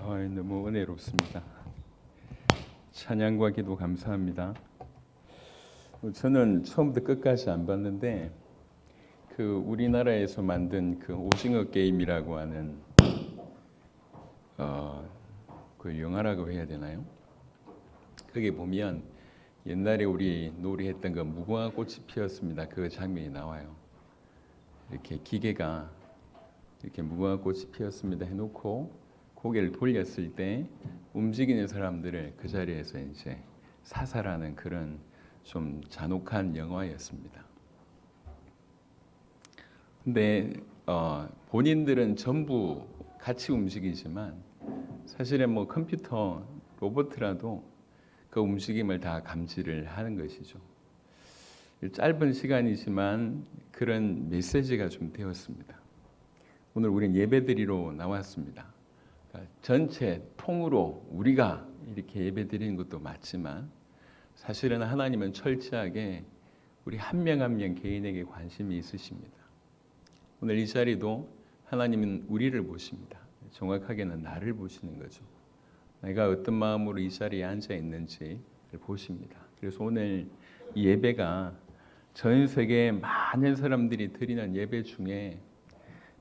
너무 은혜롭습니다. 찬양과 기도 감사합니다. 저는 처음부터 끝까지 안 봤는데 우리나라에서 만든 오징어 게임이라고 하는 그 영화라고 해야 되나요? 거기 보면 옛날에 우리 놀이했던 거 무궁화 꽃이 피었습니다. 그 장면이 나와요. 이렇게 기계가 이렇게 무궁화 꽃이 피었습니다 해놓고 고개를 돌렸을 때 움직이는 사람들을 그 자리에서 이제 사살하는 그런 좀 잔혹한 영화였습니다. 근데 본인들은 전부 같이 움직이지만 사실은 컴퓨터 로봇이라도 그 움직임을 다 감지를 하는 것이죠. 짧은 시간이지만 그런 메시지가 좀 되었습니다. 오늘 우리는 예배드리러 나왔습니다. 전체 통으로 우리가 이렇게 예배드리는 것도 맞지만 사실은 하나님은 철저하게 우리 한 명 한 명 개인에게 관심이 있으십니다. 오늘 이 자리도 하나님은 우리를 보십니다. 정확하게는 나를 보시는 거죠. 내가 어떤 마음으로 이 자리에 앉아 있는지를 보십니다. 그래서 오늘 이 예배가 전 세계 많은 사람들이 드리는 예배 중에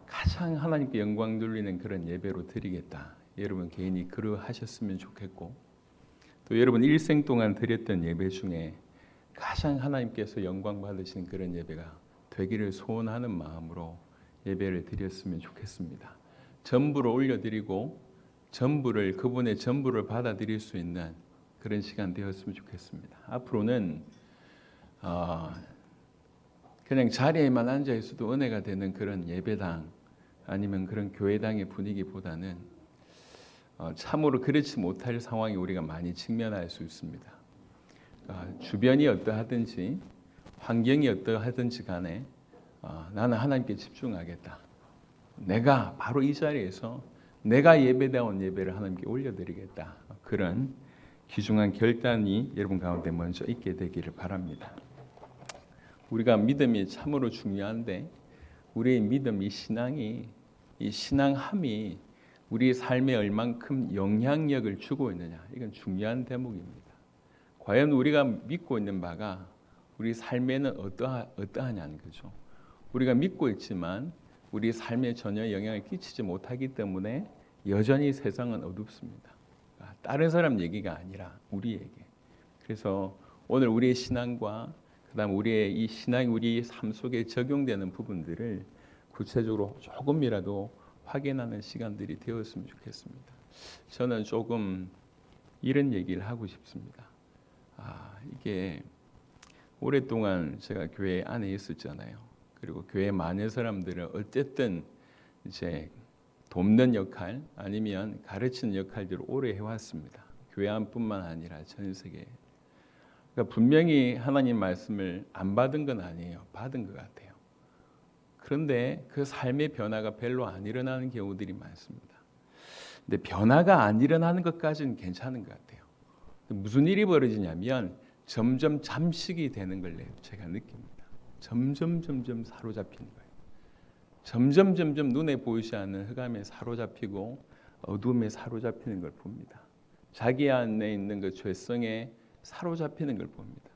가장 하나님께 영광 돌리는 그런 예배로 드리겠다. 여러분 개인이 그러하셨으면 좋겠고 또 여러분 일생 동안 드렸던 예배 중에 가장 하나님께서 영광 받으신 그런 예배가 되기를 소원하는 마음으로 예배를 드렸으면 좋겠습니다. 전부를 올려드리고 그분의 전부를 받아들일 수 있는 그런 시간 되었으면 좋겠습니다. 앞으로는 그냥 자리에만 앉아 있어도 은혜가 되는 그런 예배당 아니면 그런 교회당의 분위기보다는 참으로 그렇지 못할 상황이 우리가 많이 직면할 수 있습니다. 주변이 어떠하든지 환경이 어떠하든지 간에 나는 하나님께 집중하겠다. 내가 바로 이 자리에서 내가 예배다운 예배를 하나님께 올려드리겠다. 그런 귀중한 결단이 여러분 가운데 먼저 있게 되기를 바랍니다. 우리가 믿음이 참으로 중요한데 우리의 믿음, 이 신앙함이 우리 삶에 얼만큼 영향력을 주고 있느냐, 이건 중요한 대목입니다. 과연 우리가 믿고 있는 바가 우리 삶에는 어떠하냐는 거죠. 우리가 믿고 있지만 우리 삶에 전혀 영향을 끼치지 못하기 때문에 여전히 세상은 어둡습니다. 다른 사람 얘기가 아니라 우리에게. 그래서 오늘 우리의 신앙과 그다음 우리의 이 신앙이 우리 삶 속에 적용되는 부분들을 구체적으로 조금이라도 확인하는 시간들이 되었으면 좋겠습니다. 저는 조금 이런 얘기를 하고 싶습니다. 이게 오랫동안 제가 교회 안에 있었잖아요. 그리고 교회 많은 사람들은 어쨌든 이제 돕는 역할 아니면 가르치는 역할들을 오래 해왔습니다. 교회 안뿐만 아니라 전 세계에. 그러니까 분명히 하나님 말씀을 안 받은 건 아니에요. 받은 것 같아요. 그런데 그 삶의 변화가 별로 안 일어나는 경우들이 많습니다. 근데 변화가 안 일어나는 것까지는 괜찮은 것 같아요. 무슨 일이 벌어지냐면 점점 잠식이 되는 걸 제가 느낍니다. 점점 사로잡히는 거예요. 점점 눈에 보이지 않는 흑암에 사로잡히고 어둠에 사로잡히는 걸 봅니다. 자기 안에 있는 그 죄성에 사로잡히는 걸 봅니다.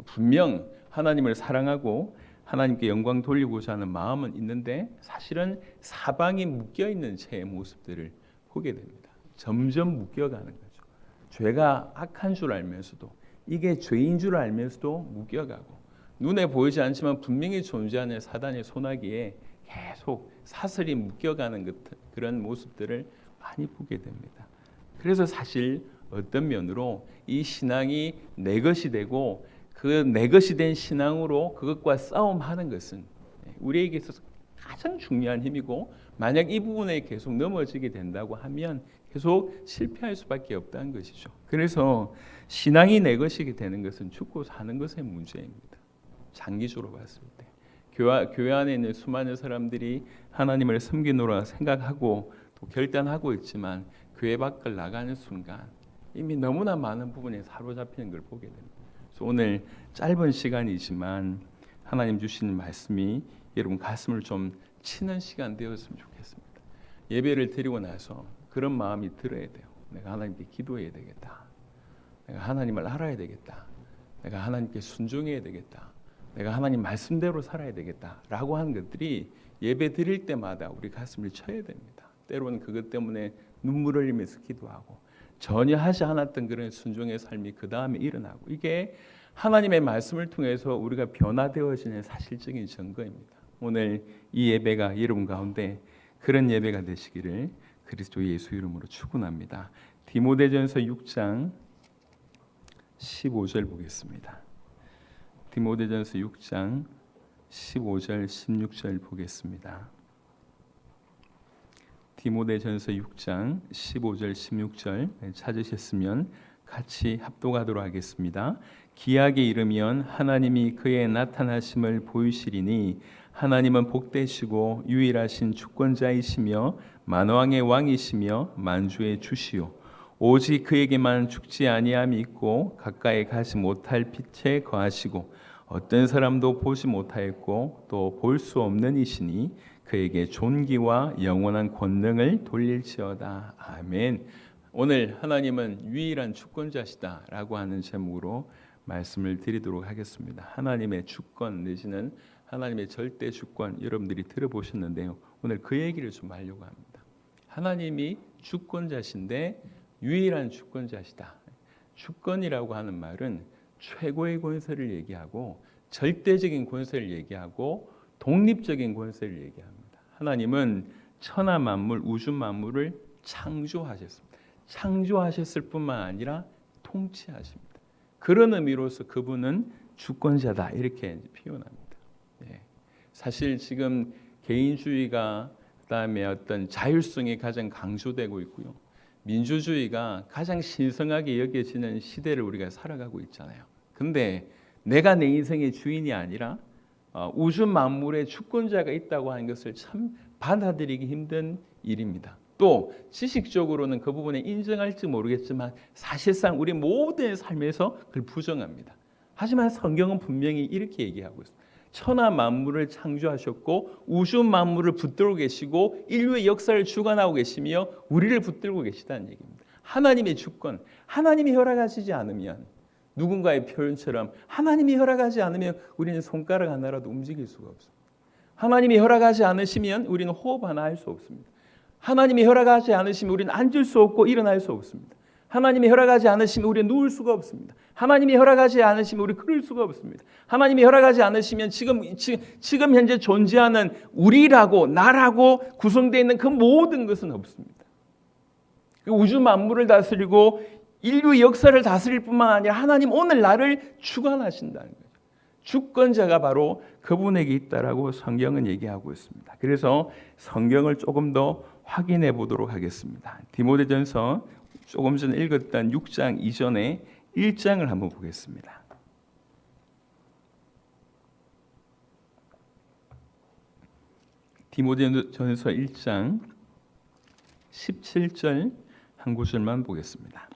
분명 하나님을 사랑하고 하나님께 영광 돌리고자 하는 마음은 있는데 사실은 사방이 묶여있는 채의 모습들을 보게 됩니다. 점점 묶여가는 거죠. 죄가 악한 줄 알면서도 이게 죄인 줄 알면서도 묶여가고 눈에 보이지 않지만 분명히 존재하는 사단의 소나기에 계속 사슬이 묶여가는 그런 모습들을 많이 보게 됩니다. 그래서 사실 어떤 면으로 이 신앙이 내 것이 되고 그 내 것이 된 신앙으로 그것과 싸움하는 것은 우리에게 있어서 가장 중요한 힘이고 만약 이 부분에 계속 넘어지게 된다고 하면 계속 실패할 수밖에 없다는 것이죠. 그래서 신앙이 내 것이 되는 것은 죽고 사는 것의 문제입니다. 장기적으로 봤을 때 교회 안에 있는 수많은 사람들이 하나님을 섬기노라 생각하고 또 결단하고 있지만 교회 밖을 나가는 순간 이미 너무나 많은 부분에 사로잡히는 걸 보게 됩니다. 그래서 오늘 짧은 시간이지만 하나님 주시는 말씀이 여러분 가슴을 좀 치는 시간 되었으면 좋겠습니다. 예배를 드리고 나서 그런 마음이 들어야 돼요. 내가 하나님께 기도해야 되겠다. 내가 하나님을 알아야 되겠다. 내가 하나님께 순종해야 되겠다. 내가 하나님 말씀대로 살아야 되겠다라고 하는 것들이 예배 드릴 때마다 우리 가슴을 쳐야 됩니다. 때로는 그것 때문에 눈물을 흘리면서 기도하고 전혀 하지 않았던 그런 순종의 삶이 그 다음에 일어나고, 이게 하나님의 말씀을 통해서 우리가 변화되어지는 사실적인 증거입니다. 오늘 이 예배가 여러분 가운데 그런 예배가 되시기를 그리스도 예수 이름으로 축원합니다. 디모데전서 6장 15절 보겠습니다. 디모데전서 6장 15절 16절 보겠습니다. 디모데전서 6장 15절 16절 찾으셨으면 같이 합독하도록 하겠습니다. 기약에 이르면 하나님이 그의 나타나심을 보이시리니 하나님은 복되시고 유일하신 주권자이시며 만왕의 왕이시며 만주의 주시오. 오직 그에게만 죽지 아니함이 있고 가까이 가지 못할 빛에 거하시고 어떤 사람도 보지 못하였고 또 볼 수 없는 이시니 그에게 존귀와 영원한 권능을 돌릴지어다. 아멘. 오늘 하나님은 유일한 주권자시다라고 하는 제목으로 말씀을 드리도록 하겠습니다. 하나님의 주권 내지는 하나님의 절대 주권, 여러분들이 들어보셨는데요. 오늘 그 얘기를 좀 하려고 합니다. 하나님이 주권자신데 유일한 주권자시다. 주권이라고 하는 말은 최고의 권세를 얘기하고 절대적인 권세를 얘기하고 독립적인 권세를 얘기합니다. 하나님은 천하 만물, 우주 만물을 창조하셨습니다. 창조하셨을 뿐만 아니라 통치하십니다. 그런 의미로서 그분은 주권자다, 이렇게 표현합니다. 사실 지금 개인주의가, 그다음에 어떤 자율성이 가장 강조되고 있고요. 민주주의가 가장 신성하게 여겨지는 시대를 우리가 살아가고 있잖아요. 근데 내가 내 인생의 주인이 아니라 우주 만물의 주권자가 있다고 하는 것을 참 받아들이기 힘든 일입니다. 또 지식적으로는 그 부분에 인정할지 모르겠지만 사실상 우리 모든 삶에서 그걸 부정합니다. 하지만 성경은 분명히 이렇게 얘기하고 있습니다. 천하 만물을 창조하셨고 우주 만물을 붙들고 계시고 인류의 역사를 주관하고 계시며 우리를 붙들고 계시다는 얘기입니다. 하나님의 주권, 하나님이 허락하시지 않으면, 누군가의 표현처럼 하나님이 허락하지 않으면 우리는 손가락 하나라도 움직일 수가 없습니다. 하나님이 허락하지 않으시면 우리는 호흡 하나 할 수 없습니다. 하나님이 허락하지 않으시면 우리는 앉을 수 없고 일어날 수 없습니다. 하나님이 허락하지 않으시면 우리는 누울 수가 없습니다. 하나님이 허락하지 않으시면 우리 걸을 수가 없습니다. 하나님이 허락하지 않으시면 지금 현재 존재하는 우리라고 나라고 구성되어 있는 그 모든 것은 없습니다. 우주 만물을 다스리고 인류 역사를 다스릴 뿐만 아니라 하나님 오늘 나를 주관하신다는 거죠. 주권자가 바로 그분에게 있다라고 성경은 얘기하고 있습니다. 그래서 성경을 조금 더 확인해 보도록 하겠습니다. 디모데전서 조금 전에 읽었던 6장 이전에 1장을 한번 보겠습니다. 디모데전서 1장 17절 한 구절만 보겠습니다.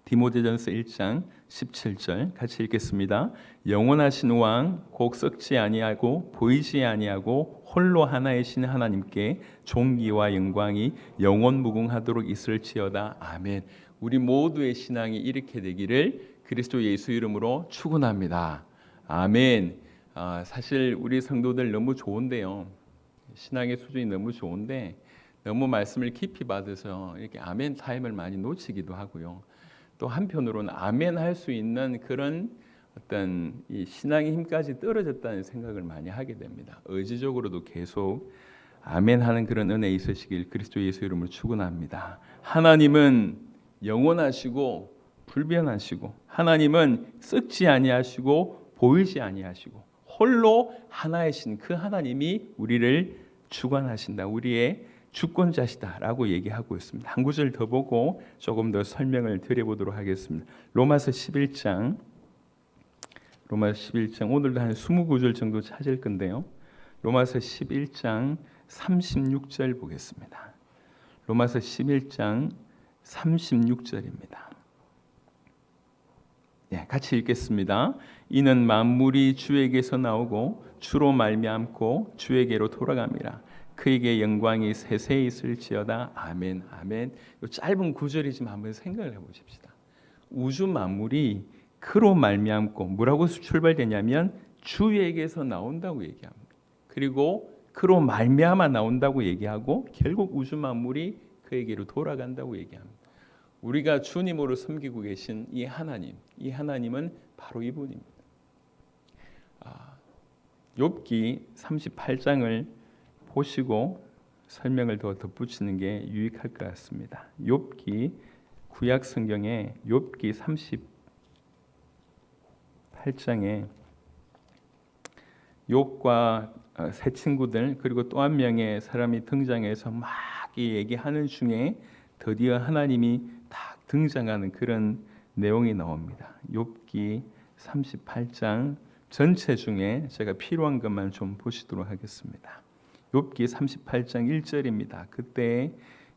디모데전서 1장 17절 같이 읽겠습니다. 영원하신 왕 곧 썩지 아니하고 보이지 아니하고 홀로 하나이신 하나님께 존귀와 영광이 영원무궁하도록 있을지어다. 아멘. 우리 모두의 신앙이 이렇게 되기를 그리스도 예수 이름으로 축원합니다. 아멘. 사실 우리 성도들 너무 좋은데요. 신앙의 수준이 너무 좋은데 너무 말씀을 깊이 받아서 이렇게 아멘 타임을 많이 놓치기도 하고요. 또 한편으로는 아멘 할 수 있는 그런 어떤 이 신앙의 힘까지 떨어졌다는 생각을 많이 하게 됩니다. 의지적으로도 계속 아멘 하는 그런 은혜 있으시길 그리스도 예수 이름으로 축원합니다. 하나님은 영원하시고 불변하시고 하나님은 썩지 아니하시고 보이지 아니하시고 홀로 하나이신 그 하나님이 우리를 주관하신다. 우리의 주권자시다라고 얘기하고 있습니다. 한 구절 더 보고 조금 더 설명을 드려보도록 하겠습니다. 로마서 11장 오늘도 한 20구절 정도 찾을 건데요. 로마서 11장 36절 보겠습니다. 로마서 11장 36절입니다. 같이 읽겠습니다. 이는 만물이 주에게서 나오고 주로 말미암고 주에게로 돌아갑니다. 그에게 영광이 세세히 있을지어다. 아멘. 아멘. 이 짧은 구절이지만 한번 생각을 해보십시다. 우주 만물이 그로 말미암고 뭐라고 출발되냐면 주에게서 나온다고 얘기합니다. 그리고 그로 말미암아 나온다고 얘기하고 결국 우주 만물이 그에게로 돌아간다고 얘기합니다. 우리가 주님으로 섬기고 계신 이 하나님은 바로 이분입니다. 욥기 38장을 보시고 설명을 더 덧붙이는 게 유익할 것 같습니다. 욥기 구약 성경에 욥기 38장에 욥과 세 친구들 그리고 또 한 명의 사람이 등장해서 막 얘기하는 중에 드디어 하나님이 딱 등장하는 그런 내용이 나옵니다. 욥기 38장 전체 중에 제가 필요한 것만 좀 보시도록 하겠습니다. 욥기 38장 1절입니다. 그때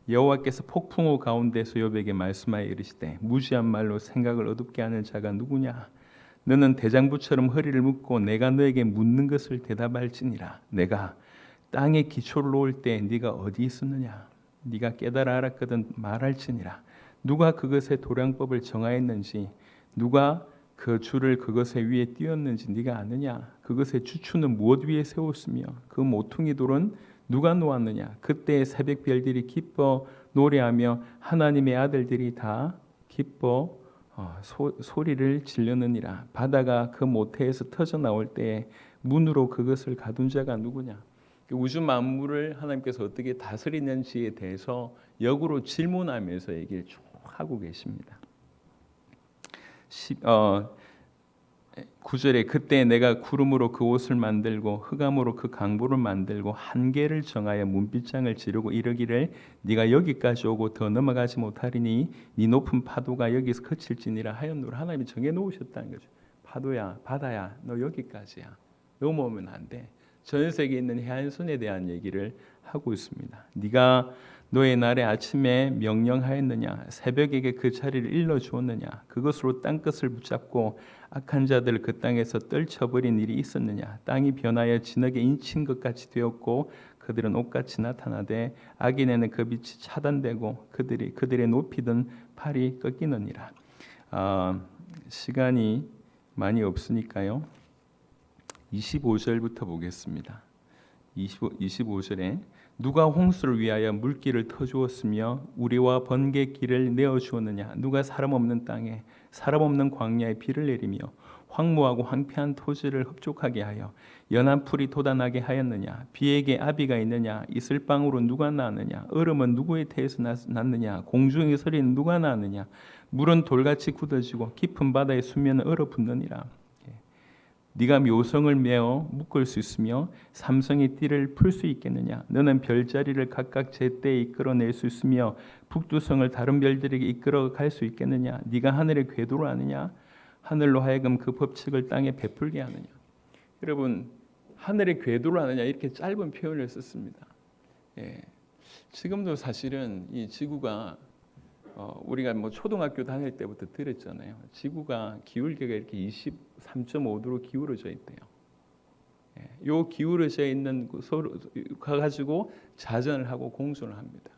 여호와께서 폭풍우 가운데서 욥에게 말씀하여 이르시되 무지한 말로 생각을 어둡게 하는 자가 누구냐? 너는 대장부처럼 허리를 묶고 내가 너에게 묻는 것을 대답할지니라. 내가 땅에 기초를 놓을 때 네가 어디 있었느냐? 네가 깨달아 알았거든 말할지니라. 누가 그것의 도량법을 정하였는지 누가 그 줄을 그것의 위에 띄었는지 네가 아느냐? 그것의 주추는 무엇 위에 세웠으며 그 모퉁이 돌은 누가 놓았느냐? 그때 새벽 별들이 기뻐 노래하며 하나님의 아들들이 다 기뻐 소리를 지르느니라. 바다가 그 모태에서 터져 나올 때에 문으로 그것을 가둔 자가 누구냐? 우주 만물을 하나님께서 어떻게 다스리는지에 대해서 역으로 질문하면서 얘기를 쭉 하고 계십니다. 9절에 그때 내가 구름으로 그 옷을 만들고 흑암으로 그 강보를 만들고 한계를 정하여 문빗장을 지르고 이르기를 네가 여기까지 오고 더 넘어가지 못하리니 네 높은 파도가 여기서 그칠지니라 하였노라. 하나님이 정해놓으셨다는 거죠. 파도야 바다야 너 여기까지야. 넘어오면 안 돼. 전 세계에 있는 해안선에 대한 얘기를 하고 있습니다. 네가 너의 날에 아침에 명령하였느냐? 새벽에게 그 자리를 일러주었느냐? 그것으로 땅끝을 붙잡고 악한 자들 그 땅에서 떨쳐버린 일이 있었느냐? 땅이 변하여 진흙에 인친 것 같이 되었고 그들은 옷같이 나타나되 악인에는 그 빛이 차단되고 그들의 높이든 팔이 꺾이느니라. 시간이 많이 없으니까요. 25절부터 보겠습니다. 25절에 누가 홍수를 위하여 물길을 터주었으며 우리와 번개길을 내어주었느냐? 누가 사람 없는 땅에 사람 없는 광야에 비를 내리며 황무하고 황폐한 토지를 흡족하게 하여 연한 풀이 돋아나게 하였느냐? 비에게 아비가 있느냐? 이슬방으로 누가 낳느냐? 얼음은 누구의 태에서 났느냐? 공중의 소리는 누가 낳느냐? 물은 돌같이 굳어지고 깊은 바다의 수면은 얼어붙느니라. 네가 묘성을 메어 묶을 수 있으며 삼성의 띠를 풀 수 있겠느냐? 너는 별자리를 각각 제때에 이끌어낼 수 있으며 북두성을 다른 별들에게 이끌어 갈 수 있겠느냐? 네가 하늘의 궤도를 아느냐? 하늘로 하여금 그 법칙을 땅에 베풀게 하느냐? 여러분 하늘의 궤도를 아느냐 이렇게 짧은 표현을 썼습니다. 지금도 사실은 이 지구가 우리가 뭐 초등학교 다닐 때부터 들었잖아요. 지구가 기울기가 이렇게 23.5도로 기울어져 있대요. 요 기울어져 있는 곳으로 가가지고 자전을 하고 공전을 합니다.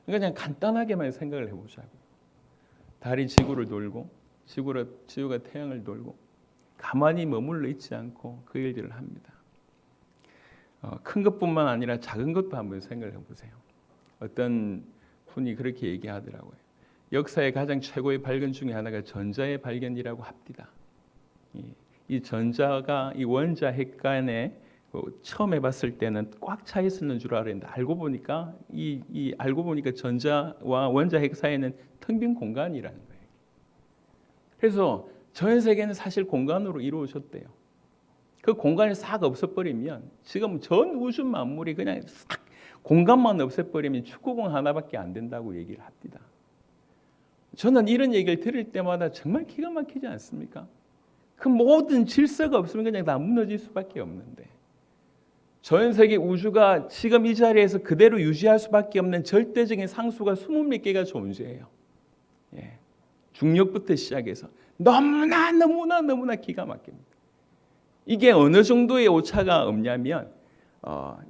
그러니까 그냥 간단하게만 생각을 해보자고. 달이 지구를 돌고 지구가 태양을 돌고 가만히 머물러 있지 않고 그 일들을 합니다. 큰 것뿐만 아니라 작은 것도 한번 생각을 해보세요. 어떤 분이 그렇게 얘기하더라고요. 역사의 가장 최고의 발견 중에 하나가 전자의 발견이라고 합디다. 이 전자가 이 원자 핵간에 처음 해봤을 때는 꽉 차 있었는 줄 알았는데 알고 보니까 전자와 원자 핵 사이에는 텅 빈 공간이라는 거예요. 그래서 전 세계는 사실 공간으로 이루어졌대요. 그 공간이 싹 없어버리면 지금 전 우주 만물이 그냥 싹 공간만 없애버리면 축구공 하나밖에 안 된다고 얘기를 합니다. 저는 이런 얘기를 들을 때마다 정말 기가 막히지 않습니까? 그 모든 질서가 없으면 그냥 다 무너질 수밖에 없는데 전 세계 우주가 지금 이 자리에서 그대로 유지할 수밖에 없는 절대적인 상수가 20몇 개가 존재해요. 중력부터 시작해서 너무나 기가 막힙니다. 이게 어느 정도의 오차가 없냐면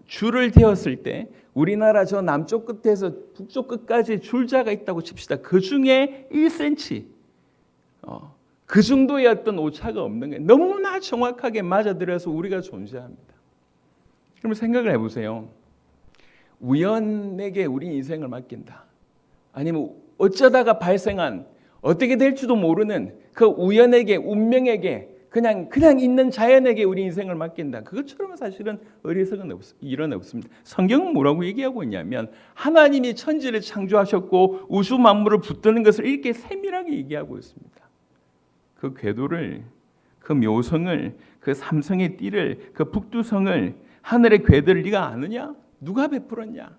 줄을 대었을 때 우리나라 저 남쪽 끝에서 북쪽 끝까지 줄자가 있다고 칩시다. 그 중에 1cm 그 정도의 어떤 오차가 없는 게 너무나 정확하게 맞아들여서 우리가 존재합니다. 그럼 생각을 해보세요. 우연에게 우리 인생을 맡긴다. 아니면 어쩌다가 발생한 어떻게 될지도 모르는 그 우연에게 운명에게 그냥 있는 자연에게 우리 인생을 맡긴다. 그것처럼 사실은 어리석은 일은 없습니다. 성경은 뭐라고 얘기하고 있냐면 하나님이 천지를 창조하셨고 우주 만물을 붙드는 것을 이렇게 세밀하게 얘기하고 있습니다. 그 궤도를, 그 묘성을, 그 삼성의 띠를, 그 북두성을, 하늘의 궤도를 네가 아느냐? 누가 베풀었냐?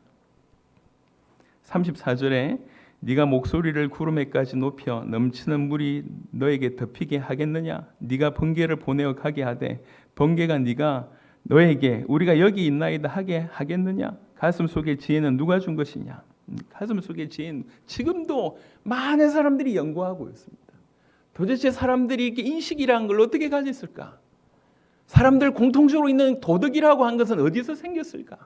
34절에 네가 목소리를 구름에까지 높여 넘치는 물이 너에게 덮이게 하겠느냐? 네가 번개를 보내어 가게 하되 번개가 네가 너에게 우리가 여기 있나이다 하게 하겠느냐? 가슴 속에 지혜는 누가 준 것이냐? 가슴 속에 지혜는 지금도 많은 사람들이 연구하고 있습니다. 도대체 사람들이 이렇게 인식이라는 걸 어떻게 가졌을까? 사람들 공통적으로 있는 도덕이라고 한 것은 어디서 생겼을까?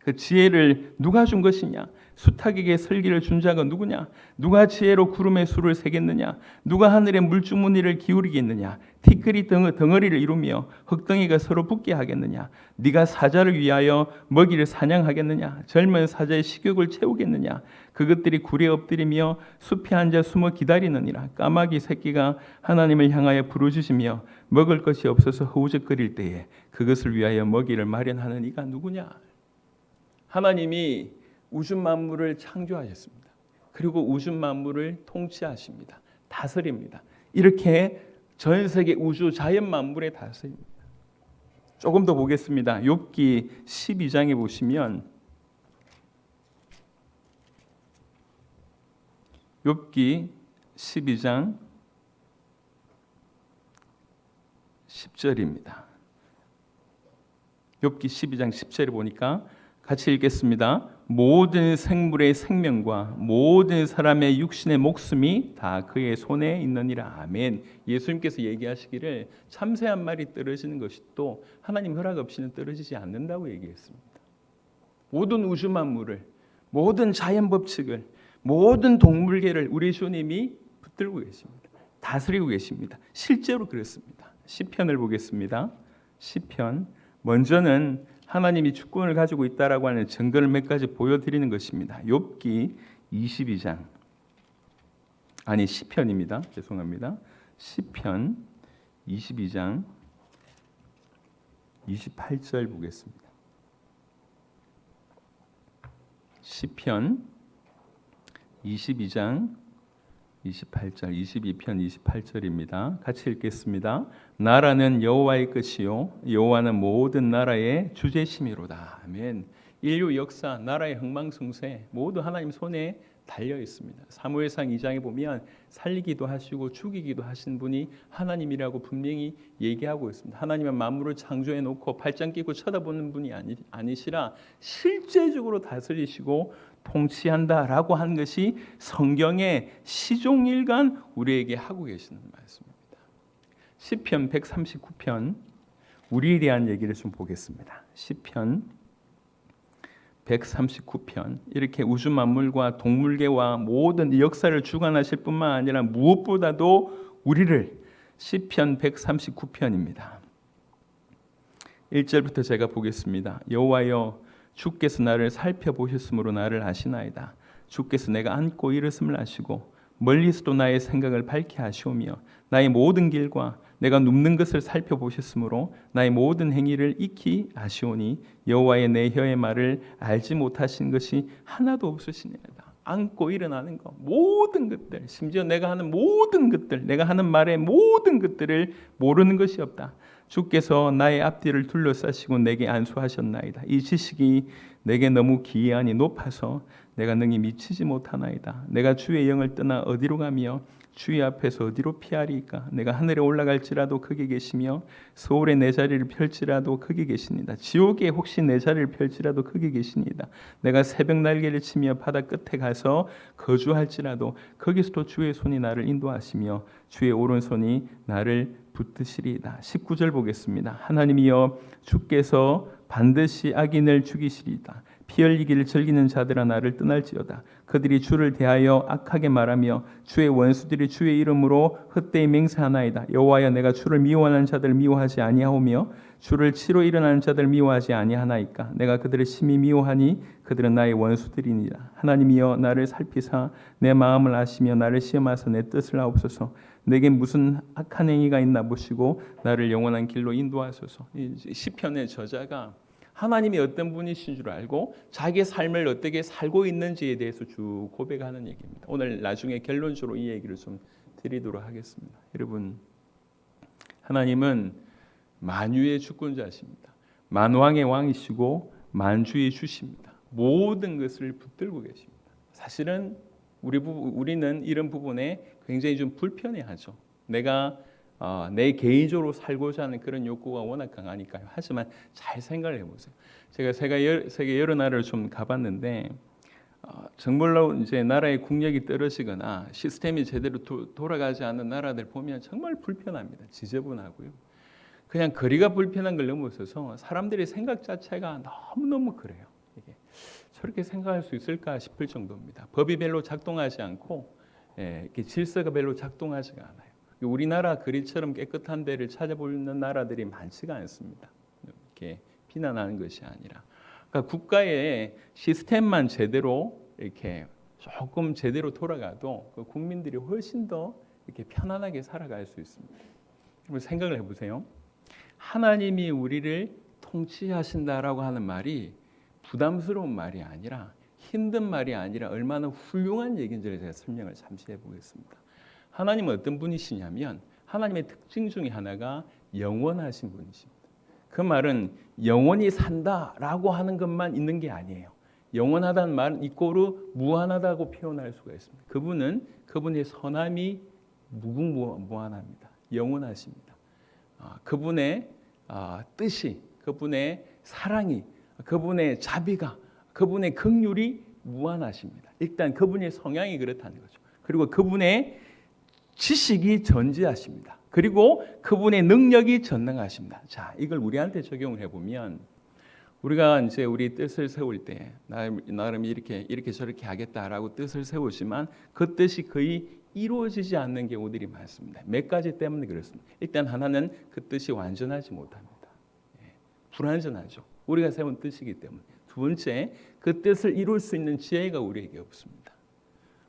그 지혜를 누가 준 것이냐? 수탉에게 설기를 준 자가 누구냐? 누가 지혜로 구름의 수를 세겠느냐? 누가 하늘의 물주머니를 기울이겠느냐? 티끌이 덩어리를 이루며 흙덩이가 서로 붙게 하겠느냐? 네가 사자를 위하여 먹이를 사냥하겠느냐? 젊은 사자의 식욕을 채우겠느냐? 그것들이 굴에 엎드리며 숲에 앉아 숨어 기다리느니라. 까마귀 새끼가 하나님을 향하여 부르짖으며 먹을 것이 없어서 허우적거릴 때에 그것을 위하여 먹이를 마련하는 이가 누구냐? 하나님이 우주 만물을 창조하셨습니다. 그리고 우주 만물을 통치하십니다. 다스립니다. 이렇게 전 세계 우주 자연 만물의 다스립니다. 조금 더 보겠습니다. 욥기 12장에 보시면 욥기 12장 10절입니다. 욥기 12장 10절에 보니까 같이 읽겠습니다. 모든 생물의 생명과 모든 사람의 육신의 목숨이 다 그의 손에 있느니라. 아멘. 예수님께서 얘기하시기를 참새한 마리 떨어지는 것이 또 하나님 허락 없이는 떨어지지 않는다고 얘기했습니다. 모든 우주 만물을, 모든 자연 법칙을, 모든 동물계를 우리 주님이 붙들고 계십니다. 다스리고 계십니다. 실제로 그렇습니다. 시편을 보겠습니다. 시편. 먼저는 하나님이 주권을 가지고 있다라고 하는 증거를 몇 가지 보여드리는 것입니다. 욥기 22장. 아니 시편입니다. 죄송합니다. 시편 22장 28절 보겠습니다. 시편 22장 28절, 22편 28절입니다. 같이 읽겠습니다. 나라는 여호와의 것이요 여호와는 모든 나라의 주제심이로다. 아멘. 인류 역사, 나라의 흥망성쇠 모두 하나님 손에 달려 있습니다. 사무엘상 2장에 보면 살리기도 하시고 죽이기도 하신 분이 하나님이라고 분명히 얘기하고 있습니다. 하나님은 만물을 창조해 놓고 팔짱 끼고 쳐다보는 분이 아니시라 실제적으로 다스리시고 통치한다라고 한 것이 성경의 시종일관 우리에게 하고 계시는 말씀입니다. 시편 139편 우리에 대한 얘기를 좀 보겠습니다. 시편 139편 이렇게 우주 만물과 동물계와 모든 역사를 주관하실 뿐만 아니라 무엇보다도 우리를 시편 139편입니다. 1절부터 제가 보겠습니다. 여호와여 주께서 나를 살펴보셨으므로 나를 아시나이다. 주께서 내가 앉고 일었음을 아시고 멀리서도 나의 생각을 밝게 하시오며 나의 모든 길과 내가 눕는 것을 살펴보셨으므로 나의 모든 행위를 익히 아시오니 여호와의 내 혀의 말을 알지 못하신 것이 하나도 없으시니이다. 앉고 일어나는 것 모든 것들 심지어 내가 하는 모든 것들 내가 하는 말의 모든 것들을 모르는 것이 없다. 주께서 나의 앞뒤를 둘러싸시고 내게 안수하셨나이다. 이 지식이 내게 너무 기이하니 높아서 내가 능히 미치지 못하나이다. 내가 주의 영을 떠나 어디로 가며 주의 앞에서 어디로 피하리까? 내가 하늘에 올라갈지라도 거기 계시며 서울에 내 자리를 펼지라도 거기 계십니다. 지옥에 혹시 내 자리를 펼지라도 거기 계십니다. 내가 새벽 날개를 치며 바다 끝에 가서 거주할지라도 거기서도 주의 손이 나를 인도하시며 주의 오른손이 나를 붙으시리이다. 19절 보겠습니다. 하나님이여 주께서 반드시 악인을 죽이시리이다. 피 흘리기를 즐기는 자들아 나를 떠날지어다. 그들이 주를 대하여 악하게 말하며 주의 원수들이 주의 이름으로 헛되이 맹세하나이다. 여호와여 내가 주를 미워하는 자들을 미워하지 아니하오며 주를 치러 일어나는 자들을 미워하지 아니하나이까. 내가 그들을 심히 미워하니 그들은 나의 원수들이니라. 하나님이여 나를 살피사 내 마음을 아시며 나를 시험하사 내 뜻을 아옵소서. 내게 무슨 악한 행위가 있나 보시고 나를 영원한 길로 인도하소서. 시편의 저자가 하나님이 어떤 분이신 줄 알고 자기의 삶을 어떻게 살고 있는지에 대해서 쭉 고백하는 얘기입니다. 오늘 나중에 결론적으로 이 얘기를 좀 드리도록 하겠습니다. 여러분, 하나님은 만유의 주권자십니다. 만왕의 왕이시고 만주의 주십니다. 모든 것을 붙들고 계십니다. 사실은 우리는 이런 부분에 굉장히 좀 불편해하죠. 내가 내 개인적으로 살고자 하는 그런 욕구가 워낙 강하니까요. 하지만 잘 생각을 해보세요. 제가 세계 여러 나라를 좀 가봤는데 정말로 이제 나라의 국력이 떨어지거나 시스템이 제대로 돌아가지 않는 나라들 보면 정말 불편합니다. 지저분하고요. 그냥 거리가 불편한 걸 넘어서서 사람들의 생각 자체가 너무너무 그래요. 이게 저렇게 생각할 수 있을까 싶을 정도입니다. 법이 별로 작동하지 않고 이렇게 질서가 별로 작동하지가 않아요. 우리나라 그리처럼 깨끗한 데를 찾아보는 나라들이 많지가 않습니다. 이렇게 비난하는 것이 아니라, 그러니까 국가의 시스템만 제대로 이렇게 조금 제대로 돌아가도 그 국민들이 훨씬 더 이렇게 편안하게 살아갈 수 있습니다. 한번 생각을 해보세요. 하나님이 우리를 통치하신다라고 하는 말이 부담스러운 말이 아니라 힘든 말이 아니라 얼마나 훌륭한 얘기인지를 제가 설명을 잠시 해보겠습니다. 하나님은 어떤 분이시냐면 하나님의 특징 중에 하나가 영원하신 분이십니다. 그 말은 영원히 산다라고 하는 것만 있는 게 아니에요. 영원하다는 말은 이꼬르 무한하다고 표현할 수가 있습니다. 그분의 선함이 무궁무한합니다. 영원하십니다. 그분의 뜻이, 그분의 사랑이, 그분의 자비가, 그분의 긍휼이 무한하십니다. 일단 그분의 성향이 그렇다는 거죠. 그리고 그분의 지식이 전지하십니다. 그리고 그분의 능력이 전능하십니다. 자, 이걸 우리한테 적용을 해보면 우리가 이제 우리 뜻을 세울 때 나름 이렇게 저렇게 하겠다라고 뜻을 세우지만 그 뜻이 거의 이루어지지 않는 경우들이 많습니다. 몇 가지 때문에 그렇습니다. 일단 하나는 그 뜻이 완전하지 못합니다. 불완전하죠. 우리가 세운 뜻이기 때문에. 두 번째, 그 뜻을 이룰 수 있는 지혜가 우리에게 없습니다.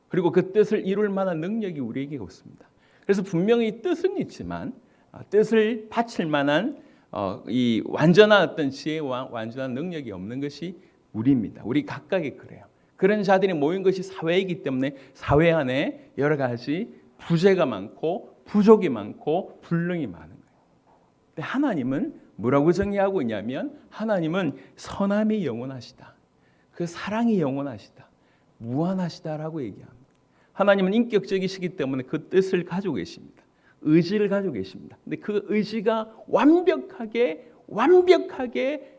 그리고 그 뜻을 이룰 만한 능력이 우리에게 없습니다. 그래서 분명히 뜻은 있지만 뜻을 바칠 만한 이 완전한 어떤 지혜와 완전한 능력이 없는 것이 우리입니다. 우리 각각이 그래요. 그런 자들이 모인 것이 사회이기 때문에 사회 안에 여러 가지 부재가 많고 부족이 많고 불능이 많은 거예요. 근데 하나님은 뭐라고 정의하고 있냐면 하나님은 선함이 영원하시다. 그 사랑이 영원하시다. 무한하시다라고 얘기합니다. 하나님은 인격적이시기 때문에 그 뜻을 가지고 계십니다. 의지를 가지고 계십니다. 근데 그 의지가 완벽하게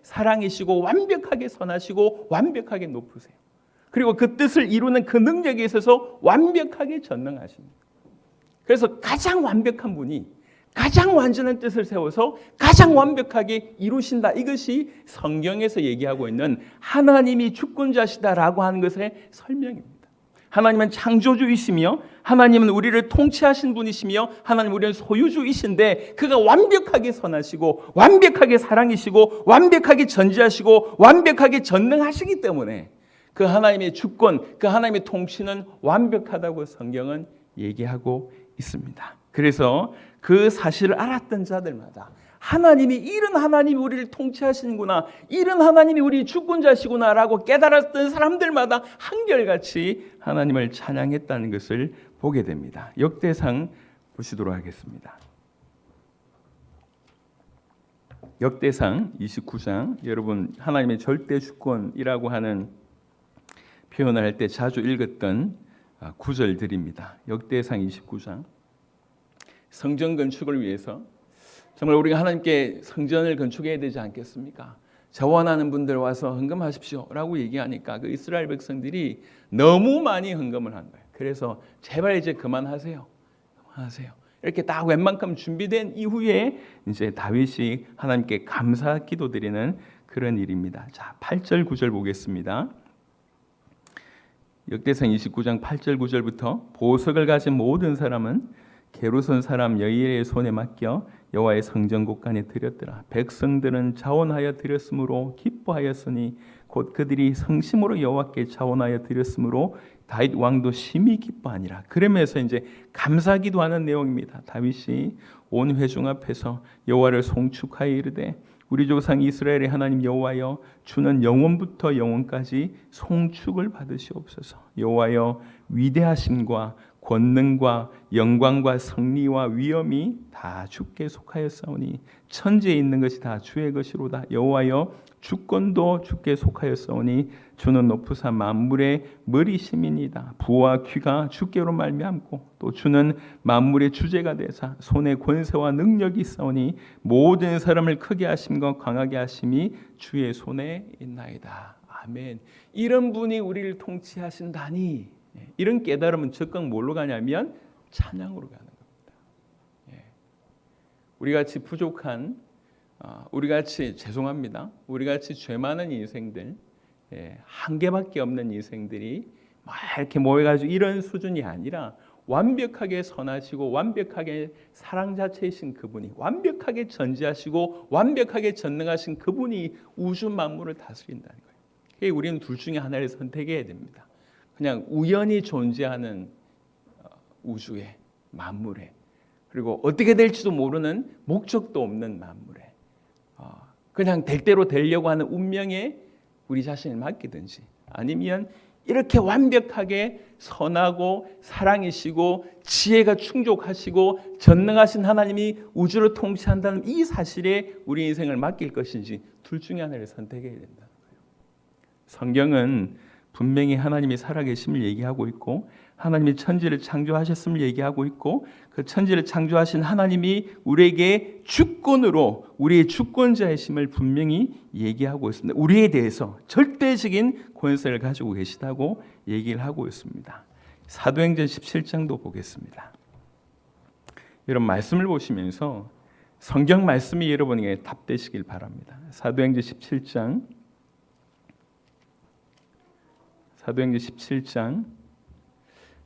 사랑이시고 완벽하게 선하시고 완벽하게 높으세요. 그리고 그 뜻을 이루는 그 능력에 있어서 완벽하게 전능하십니다. 그래서 가장 완벽한 분이 가장 완전한 뜻을 세워서 가장 완벽하게 이루신다. 이것이 성경에서 얘기하고 있는 하나님이 주권자시다라고 하는 것의 설명입니다. 하나님은 창조주이시며 하나님은 우리를 통치하신 분이시며 하나님은 우리는 소유주이신데 그가 완벽하게 선하시고 완벽하게 사랑이시고 완벽하게 전지하시고 완벽하게 전능하시기 때문에 그 하나님의 주권, 그 하나님의 통치는 완벽하다고 성경은 얘기하고 있습니다. 그래서 그 사실을 알았던 자들마다 이런 하나님이 우리를 통치하시는구나, 이런 하나님이 우리 주권자시구나라고 깨달았던 사람들마다 한결같이 하나님을 찬양했다는 것을 보게 됩니다. 역대상 보시도록 하겠습니다. 역대상 29장, 여러분 하나님의 절대 주권이라고 하는 표현을 할 때 자주 읽었던 구절들입니다. 역대상 29장. 성전 건축을 위해서 정말 우리가 하나님께 성전을 건축해야 되지 않겠습니까? 자원하는 분들 와서 헌금하십시오 라고 얘기하니까 그 이스라엘 백성들이 너무 많이 헌금을 한 거예요. 그래서 제발 이제 그만하세요. 이렇게 딱 웬만큼 준비된 이후에 이제 다윗이 하나님께 감사 기도드리는 그런 일입니다. 자, 8절 9절 보겠습니다. 역대상 29장 8절 9절부터 보석을 가진 모든 사람은 게르손 사람 여이엘의 손에 맡겨 여호와의 성전 곳간에 드렸더라. 백성들은 자원하여 드렸으므로 기뻐하였으니 곧 그들이 성심으로 여호와께 자원하여 드렸으므로 다윗 왕도 심히 기뻐하니라. 그러면서 이제 감사기도하는 내용입니다. 다윗이 온 회중 앞에서 여호와를 송축하여 이르되 우리 조상 이스라엘의 하나님 여호와여 주는 영원부터 영원까지 송축을 받으시옵소서. 여호와여 위대하심과 권능과 영광과 승리와 위엄이 다 주께 속하였사오니 천지에 있는 것이 다 주의 것이로다. 여호와여 주권도 주께 속하였사오니 주는 높으사 만물의 머리심이니이다. 부와 귀가 주께로 말미암고 또 주는 만물의 주제가 되사 손에 권세와 능력이 있사오니 모든 사람을 크게 하심과 강하게 하심이 주의 손에 있나이다. 아멘. 이런 분이 우리를 통치하신다니, 이런 깨달음은 즉각 뭘로 가냐면 찬양으로 가는 겁니다. 우리같이 부족한, 우리같이 죄송합니다. 우리같이 죄 많은 인생들, 한 개밖에 없는 인생들이 막 이렇게 모여가지고 이런 수준이 아니라 완벽하게 선하시고 완벽하게 사랑 자체이신 그분이, 완벽하게 전지하시고 완벽하게 전능하신 그분이 우주 만물을 다스린다는 거예요. 그래서 우리는 둘 중에 하나를 선택해야 됩니다. 그냥 우연히 존재하는 우주에, 만물에, 그리고 어떻게 될지도 모르는 목적도 없는 만물에 그냥 될 대로 되려고 하는 운명에 우리 자신을 맡기든지, 아니면 이렇게 완벽하게 선하고 사랑이시고 지혜가 충족하시고 전능하신 하나님이 우주를 통치한다는 이 사실에 우리 인생을 맡길 것인지 둘 중에 하나를 선택해야 된다는 거예요. 성경은 분명히 하나님이 살아계심을 얘기하고 있고 하나님이 천지를 창조하셨음을 얘기하고 있고 그 천지를 창조하신 하나님이 우리에게 주권으로 우리의 주권자이심을 분명히 얘기하고 있습니다. 우리에 대해서 절대적인 권세를 가지고 계시다고 얘기를 하고 있습니다. 사도행전 17장도 보겠습니다. 여러분 말씀을 보시면서 성경 말씀이 여러분에게 답되시길 바랍니다. 사도행전 17장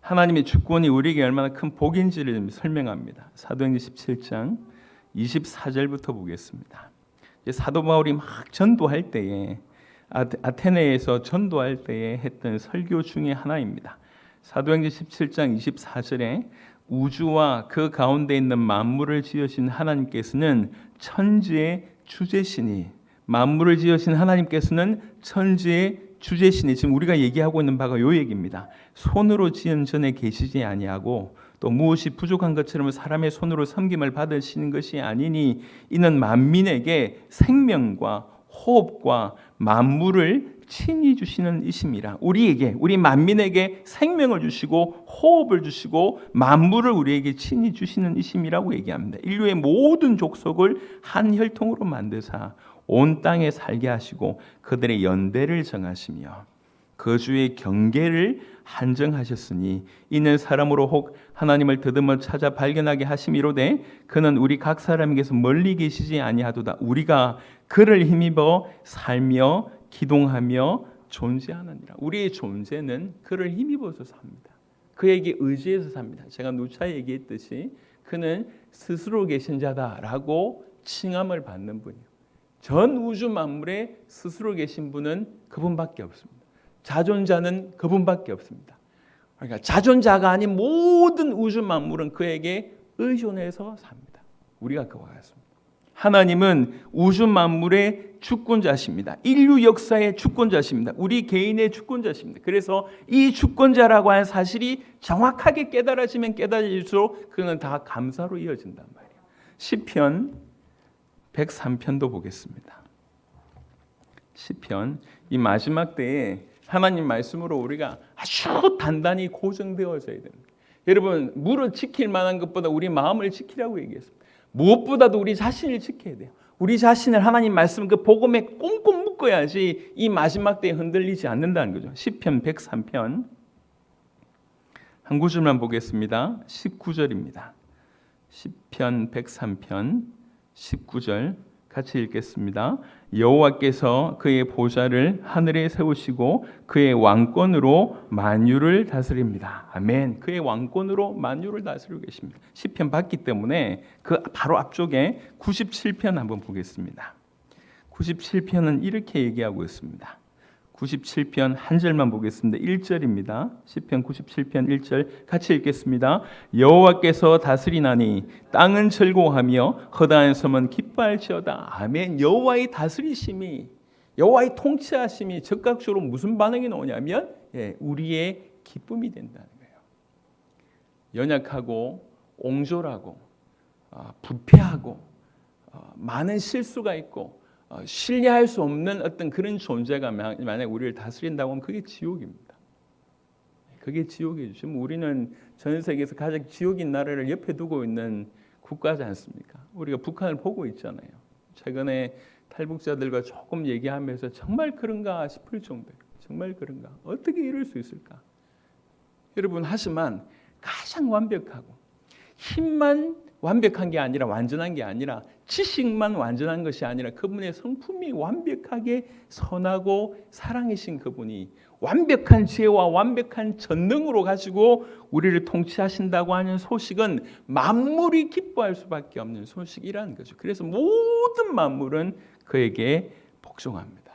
하나님의 주권이 우리에게 얼마나 큰 복인지를 설명합니다. 사도행전 17장 24절부터 보겠습니다. 사도 바울이 막 전도할 때에 아테네에서 전도할 때에 했던 설교 중에 하나입니다. 사도행전 17장 24절에 우주와 그 가운데 있는 만물을 지으신 하나님께서는 천지의 주제시니, 만물을 지으신 하나님께서는 천지의 주제시니, 지금 우리가 얘기하고 있는 바가 요 얘기입니다. 손으로 지은 전에 계시지 아니하고 또 무엇이 부족한 것처럼 사람의 손으로 섬김을 받으시는 것이 아니니 이는 만민에게 생명과 호흡과 만물을 친히 주시는 이심이라. 우리에게, 우리 만민에게 생명을 주시고 호흡을 주시고 만물을 우리에게 친히 주시는 이심이라고 얘기합니다. 인류의 모든 족속을 한 혈통으로 만드사 온 땅에 살게 하시고 그들의 연대를 정하시며 거주의 경계를 한정하셨으니 이는 사람으로 혹 하나님을 더듬어 찾아 발견하게 하심이로되 그는 우리 각 사람에게서 멀리 계시지 아니하도다. 우리가 그를 힘입어 살며 기동하며 존재하느니라. 우리의 존재는 그를 힘입어서 삽니다. 그에게 의지해서 삽니다. 제가 누차 얘기했듯이 그는 스스로 계신 자다라고 칭함을 받는 분이에요. 전 우주 만물에 스스로 계신 분은 그분밖에 없습니다. 자존자는 그분밖에 없습니다. 그러니까 자존자가 아닌 모든 우주 만물은 그에게 의존해서 삽니다. 우리가 그와 같습니다. 하나님은 우주 만물의 주권자십니다. 인류 역사의 주권자십니다. 우리 개인의 주권자십니다. 그래서 이 주권자라고 하는 사실이 정확하게 깨달아지면 깨달아질수록 그는 다 감사로 이어진단 말이에요. 시편 103편도 보겠습니다. 시편, 이 마지막 때에 하나님 말씀으로 우리가 아주 단단히 고정되어져야 됩니다. 여러분, 물을 지킬 만한 것보다 우리 마음을 지키라고 얘기했습니다. 무엇보다도 우리 자신을 지켜야 돼요. 우리 자신을 하나님 말씀 그 복음에 꽁꽁 묶어야지 이 마지막 때에 흔들리지 않는다는 거죠. 시편 103편 한 구절만 보겠습니다. 19절입니다. 시편 103편 19절 같이 읽겠습니다. 여호와께서 그의 보좌를 하늘에 세우시고 그의 왕권으로 만유를 다스립니다. 아멘. 그의 왕권으로 만유를 다스리고 계십니다. 시편 봤기 때문에 그 바로 앞쪽에 97편 한번 보겠습니다. 97편은 이렇게 얘기하고 있습니다. 97편 한 절만 보겠습니다. 1절입니다. 시편 97편 1절 같이 읽겠습니다. 여호와께서 다스리나니 땅은 즐거워하며 허다한 섬은 기뻐할지어다. 아멘. 여호와의 다스리심이, 여호와의 통치하심이 즉각적으로 무슨 반응이 나오냐면 우리의 기쁨이 된다는 거예요. 연약하고 옹졸하고 부패하고 많은 실수가 있고 신뢰할 수 없는 어떤 그런 존재가 만약 우리를 다스린다고 하면 그게 지옥입니다. 그게 지옥이죠. 지금 우리는 전 세계에서 가장 지옥인 나라를 옆에 두고 있는 국가지 않습니까? 우리가 북한을 보고 있잖아요. 최근에 탈북자들과 조금 얘기하면서 정말 그런가 싶을 정도예요. 정말 그런가? 어떻게 이럴 수 있을까? 여러분, 하지만 가장 완벽하고 힘만 완벽한 게 아니라 완전한 게 아니라 지식만 완전한 것이 아니라 그분의 성품이 완벽하게 선하고 사랑이신 그분이 완벽한 지혜와 완벽한 전능으로 가지고 우리를 통치하신다고 하는 소식은 만물이 기뻐할 수밖에 없는 소식이라는 거죠. 그래서 모든 만물은 그에게 복종합니다.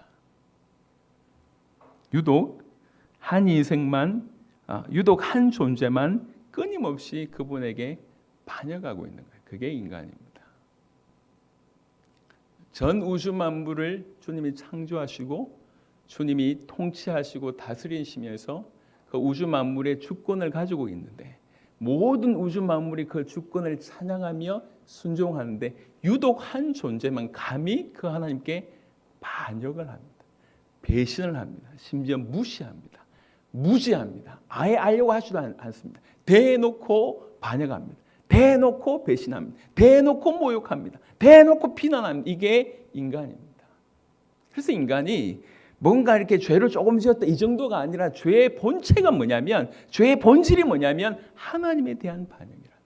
유독 한 인생만, 유독 한 존재만 끊임없이 그분에게 반역하고 있는 거예요. 그게 인간입니다. 전 우주 만물을 주님이 창조하시고 주님이 통치하시고 다스리시면서 그 우주 만물의 주권을 가지고 있는데 모든 우주 만물이 그 주권을 찬양하며 순종하는데 유독 한 존재만 감히 그 하나님께 반역을 합니다. 배신을 합니다. 심지어 무시합니다. 무지합니다. 아예 알려고 하지도 않습니다. 대놓고 반역합니다. 대놓고 배신합니다. 대놓고 모욕합니다. 대놓고 비난합니다. 이게 인간입니다. 그래서 인간이 뭔가 이렇게 죄를 조금 지었다 이 정도가 아니라 죄의 본체가 뭐냐면, 죄의 본질이 뭐냐면 하나님에 대한 반역이라는 거예요.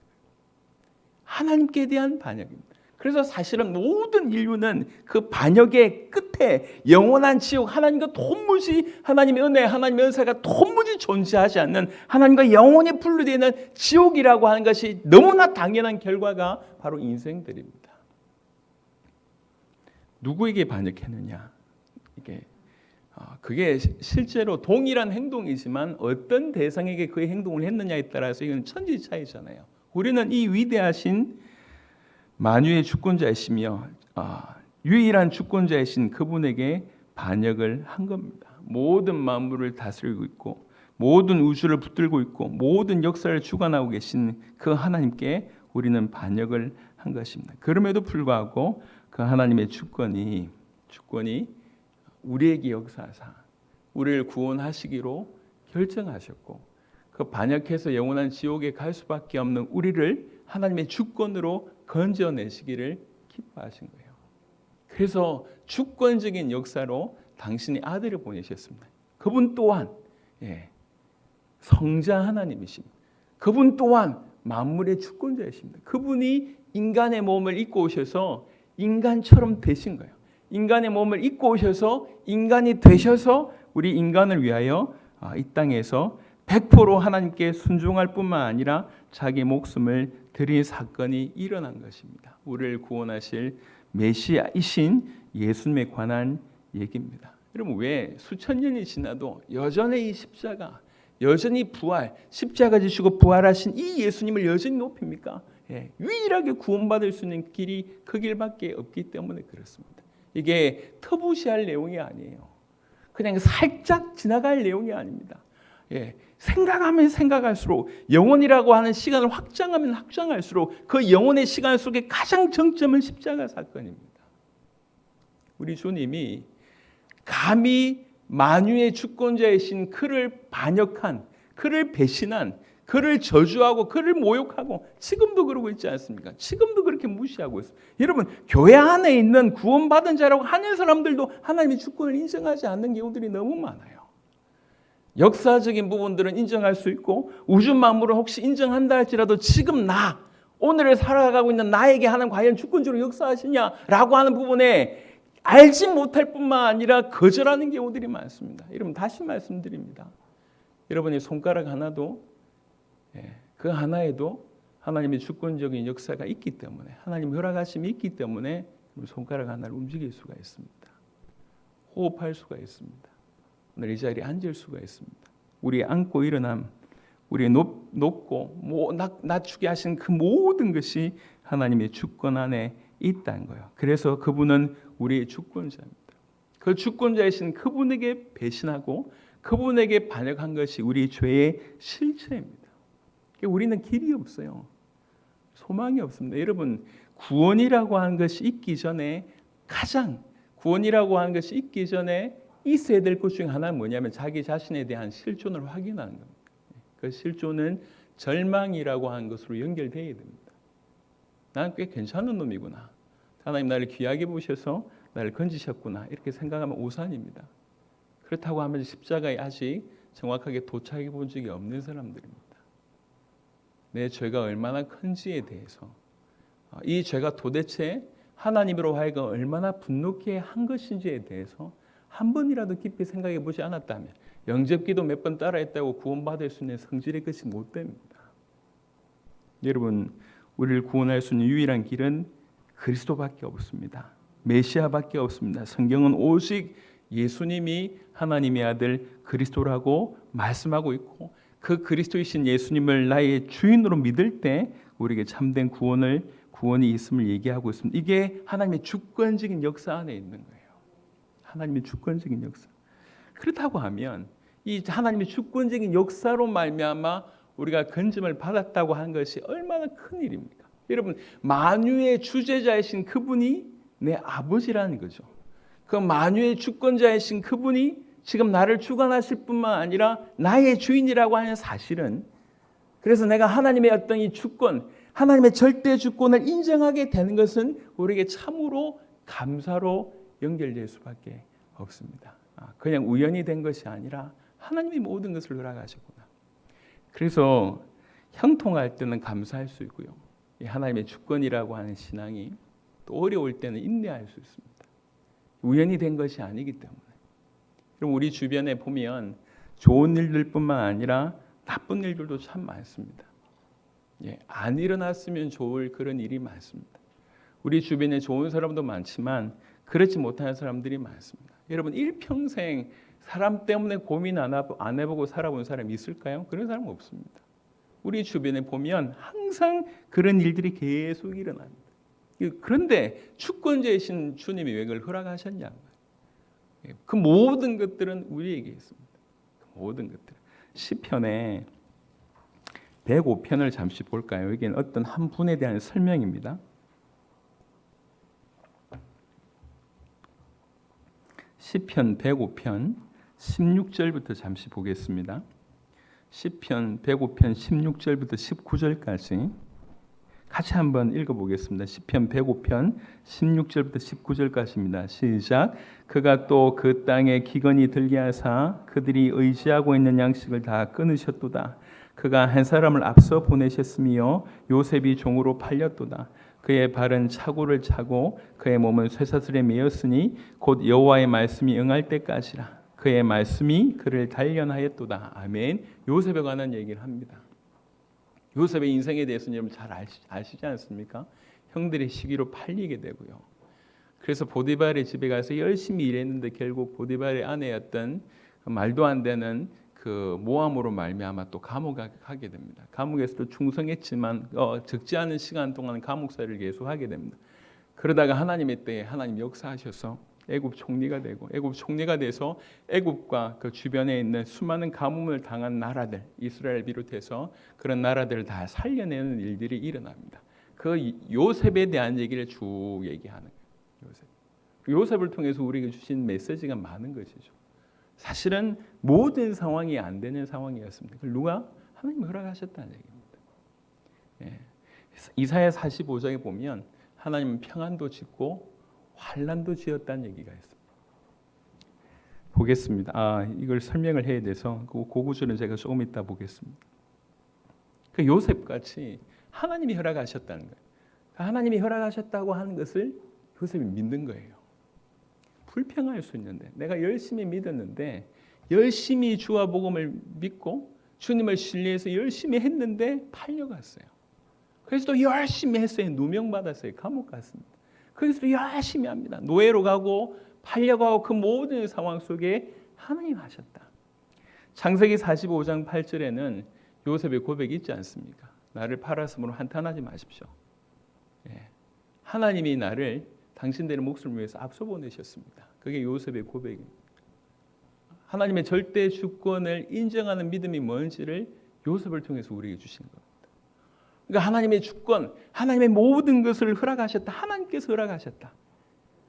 하나님께 대한 반역입니다. 그래서 사실은 모든 인류는 그 반역의 끝에 영원한 지옥, 하나님과 도무지 하나님의 은혜, 하나님의 은사가 도무지 존재하지 않는 하나님과 영원히 분리되어 있는 지옥이라고 하는 것이 너무나 당연한 결과가 바로 인생들입니다. 누구에게 반역했느냐? 그게 실제로 동일한 행동이지만 어떤 대상에게 그 행동을 했느냐에 따라서 이건 천지 차이잖아요. 우리는 이 위대하신 만유의 주권자이시며 유일한 주권자이신 그분에게 반역을 한 겁니다. 모든 만물을 다스리고 있고 모든 우주를 붙들고 있고 모든 역사를 주관하고 계신 그 하나님께 우리는 반역을 한 것입니다. 그럼에도 불구하고 그 하나님의 주권이 우리에게 역사하사 우리를 구원하시기로 결정하셨고 그 반역해서 영원한 지옥에 갈 수밖에 없는 우리를 하나님의 주권으로 건져내시기를 기뻐하신 거예요. 그래서 주권적인 역사로 당신의 아들을 보내셨습니다. 그분 또한 성자 하나님이십니다. 그분 또한 만물의 주권자이십니다. 그분이 인간의 몸을 입고 오셔서 인간처럼 되신 거예요. 인간의 몸을 입고 오셔서 인간이 되셔서 우리 인간을 위하여 이 땅에서 100% 하나님께 순종할 뿐만 아니라 자기 목숨을 드린 사건이 일어난 것입니다. 우리를 구원하실 메시아이신 예수님에 관한 얘기입니다. 여러분, 왜 수천 년이 지나도 여전히 이 십자가, 여전히 부활, 십자가 지시고 부활하신 이 예수님을 여전히 높입니까? 유일하게 구원받을 수 있는 길이 그 길밖에 없기 때문에 그렇습니다. 이게 터부시할 내용이 아니에요. 그냥 살짝 지나갈 내용이 아닙니다. 생각하면 생각할수록 영혼이라고 하는 시간을 확장하면 확장할수록 그 영혼의 시간 속에 가장 정점은 십자가 사건입니다. 우리 주님이 감히 만유의 주권자이신 그를 반역한, 그를 배신한, 그를 저주하고 그를 모욕하고 지금도 그러고 있지 않습니까? 지금도 그렇게 무시하고 있어요. 여러분, 교회 안에 있는 구원받은 자라고 하는 사람들도 하나님의 주권을 인정하지 않는 경우들이 너무 많아요. 역사적인 부분들은 인정할 수 있고 우주 만물을 혹시 인정한다 할지라도 지금 나 오늘을 살아가고 있는 나에게 하나님 과연 주권적으로 역사하시냐라고 하는 부분에 알지 못할 뿐만 아니라 거절하는 경우들이 많습니다. 여러분 다시 말씀드립니다. 여러분의 손가락 하나도 그 하나에도 하나님의 주권적인 역사가 있기 때문에 하나님의 허락하심이 있기 때문에 손가락 하나를 움직일 수가 있습니다. 호흡할 수가 있습니다. 오늘 이 자리에 앉을 수가 있습니다. 우리의 앉고 일어남, 우리의 높고 낮추게 하신 그 모든 것이 하나님의 주권 안에 있다는 거예요. 그래서 그분은 우리의 주권자입니다. 그 주권자이신 그분에게 배신하고 그분에게 반역한 것이 우리 죄의 실체입니다. 우리는 길이 없어요. 소망이 없습니다. 여러분 구원이라고 하는 것이 있기 전에 구원이라고 하는 것이 있기 전에 있어야 될 것 중에 하나는 뭐냐면 자기 자신에 대한 실존을 확인하는 겁니다. 그 실존은 절망이라고 하는 것으로 연결되어야 됩니다. 나는 꽤 괜찮은 놈이구나. 하나님 나를 귀하게 보셔서 나를 건지셨구나. 이렇게 생각하면 오산입니다. 그렇다고 하면 십자가에 아직 정확하게 도착해 본 적이 없는 사람들입니다. 내 죄가 얼마나 큰지에 대해서 이 죄가 도대체 하나님으로 하여금 얼마나 분노케 한 것인지에 대해서 한 번이라도 깊이 생각해 보지 않았다면 영접기도 몇 번 따라했다고 구원받을 수 있는 성질의 것이 못 됩니다. 여러분 우리를 구원할 수 있는 유일한 길은 그리스도밖에 없습니다. 메시아밖에 없습니다. 성경은 오직 예수님이 하나님의 아들 그리스도라고 말씀하고 있고 그 그리스도이신 예수님을 나의 주인으로 믿을 때 우리에게 참된 구원이 있음을 얘기하고 있습니다. 이게 하나님의 주권적인 역사 안에 있는 거예요. 하나님의 주권적인 역사. 그렇다고 하면 이 하나님의 주권적인 역사로 말미암아 우리가 건짐을 받았다고 하는 것이 얼마나 큰 일입니까? 여러분 만유의 주재자이신 그분이 내 아버지라는 거죠. 그 만유의 주권자이신 그분이 지금 나를 주관하실 뿐만 아니라 나의 주인이라고 하는 사실은 그래서 내가 하나님의 어떤 이 주권, 하나님의 절대 주권을 인정하게 되는 것은 우리에게 참으로 감사로 연결될 수밖에 없습니다. 그냥 우연이 된 것이 아니라 하나님이 모든 것을 허락하셨구나. 그래서 형통할 때는 감사할 수 있고요. 하나님의 주권이라고 하는 신앙이 또 어려울 때는 인내할 수 있습니다. 우연이 된 것이 아니기 때문에. 그럼 우리 주변에 보면 좋은 일들뿐만 아니라 나쁜 일들도 참 많습니다. 안 일어났으면 좋을 그런 일이 많습니다. 우리 주변에 좋은 사람도 많지만 그렇지 못하는 사람들이 많습니다. 여러분 일평생 사람 때문에 고민 안 해보고 살아본 사람이 있을까요? 그런 사람은 없습니다. 우리 주변에 보면 항상 그런 일들이 계속 일어납니다. 그런데 주권자이신 주님이 왜 그걸 허락하셨냐? 그 모든 것들은 우리에게 있습니다. 그 모든 것들. 시편에 105편을 잠시 볼까요? 여기는 어떤 한 분에 대한 설명입니다. 시편 105편 16절부터 잠시 보겠습니다. 시편 105편 16절부터 19절까지 같이 한번 읽어보겠습니다. 시편 105편 16절부터 19절까지입니다. 시작. 그가 또 그 땅에 기근이 들게 하사 그들이 의지하고 있는 양식을 다 끊으셨도다. 그가 한 사람을 앞서 보내셨으며 요셉이 종으로 팔렸도다. 그의 발은 차고를 차고 그의 몸은 쇠사슬에 매였으니 곧 여호와의 말씀이 응할 때까지라. 그의 말씀이 그를 단련하였도다. 아멘. 요셉에 관한 얘기를 합니다. 요셉의 인생에 대해서는 여러분 잘 아시지 않습니까? 형들의 시기로 팔리게 되고요. 그래서 보디발의 집에 가서 열심히 일했는데 결국 보디발의 아내였던 말도 안 되는 그 모함으로 말미암아 또 감옥에 가게 됩니다. 감옥에서도 충성했지만 적지 않은 시간 동안 감옥살이를 계속하게 됩니다. 그러다가 하나님의 때에 하나님 역사하셔서 애굽 총리가 되고 애굽 총리가 돼서 애굽과 그 주변에 있는 수많은 가뭄을 당한 나라들 이스라엘 비롯해서 그런 나라들을 다 살려내는 일들이 일어납니다. 그 요셉에 대한 얘기를 쭉 얘기하는 거예요. 요셉을 통해서 우리에게 주신 메시지가 많은 것이죠. 사실은 모든 상황이 안 되는 상황이었습니다. 그걸 누가? 하나님이 허락하셨다는 얘기입니다. 이사야 45장에 보면 하나님은 평안도 짓고 환난도 지었다는 얘기가 있습니다. 보겠습니다. 이걸 설명을 해야 돼서 그 구절은 제가 조금 이따 보겠습니다. 그 요셉같이 하나님이 허락하셨다는 거예요. 하나님이 허락하셨다고 하는 것을 요셉이 믿는 거예요. 불평할 수 있는데 내가 열심히 믿었는데 열심히 주와 복음을 믿고 주님을 신뢰해서 열심히 했는데 팔려갔어요. 그래서 또 열심히 했어요. 누명받았어요. 감옥 갔습니다. 그래서 또 열심히 합니다. 노예로 가고 팔려가고 그 모든 상황 속에 하나님 하셨다. 창세기 45장 8절에는 요셉의 고백이 있지 않습니까? 나를 팔았으므로 한탄하지 마십시오. 하나님이 나를 당신들의 목숨을 위해서 앞서 보내셨습니다. 그게 요셉의 고백입니다. 하나님의 절대 주권을 인정하는 믿음이 뭔지를 요셉을 통해서 우리에게 주신 겁니다. 그러니까 하나님의 주권, 하나님의 모든 것을 허락하셨다. 하나님께서 허락하셨다.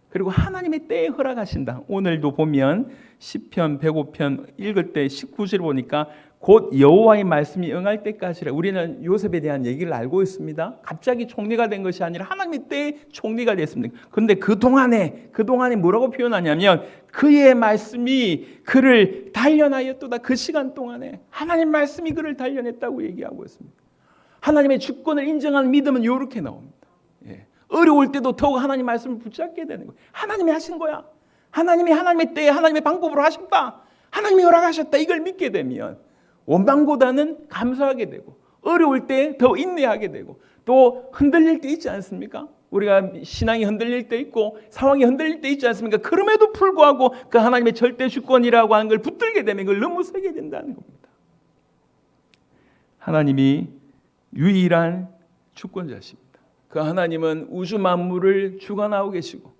그리고 하나님의 때에 허락하신다. 오늘도 보면 시편 105편 읽을 때 19절 보니까 곧 여호와의 말씀이 응할 때까지라. 우리는 요셉에 대한 얘기를 알고 있습니다. 갑자기 총리가 된 것이 아니라 하나님의 때에 총리가 됐습니다. 그런데 그동안에 뭐라고 표현하냐면 그의 말씀이 그를 단련하였도다. 그 시간 동안에 하나님 말씀이 그를 단련했다고 얘기하고 있습니다. 하나님의 주권을 인정하는 믿음은 이렇게 나옵니다. 어려울 때도 더욱 하나님 말씀을 붙잡게 되는 거예요. 하나님이 하신 거야. 하나님이 하나님의 때에 하나님의 방법으로 하셨다. 하나님이 허락하셨다. 이걸 믿게 되면 원망보다는 감사하게 되고 어려울 때 더 인내하게 되고 또 흔들릴 때 있지 않습니까? 우리가 신앙이 흔들릴 때 있고 상황이 흔들릴 때 있지 않습니까? 그럼에도 불구하고 그 하나님의 절대 주권이라고 하는 걸 붙들게 되면 그걸 넘어서게 된다는 겁니다. 하나님이 유일한 주권자십니다. 그 하나님은 우주 만물을 주관하고 계시고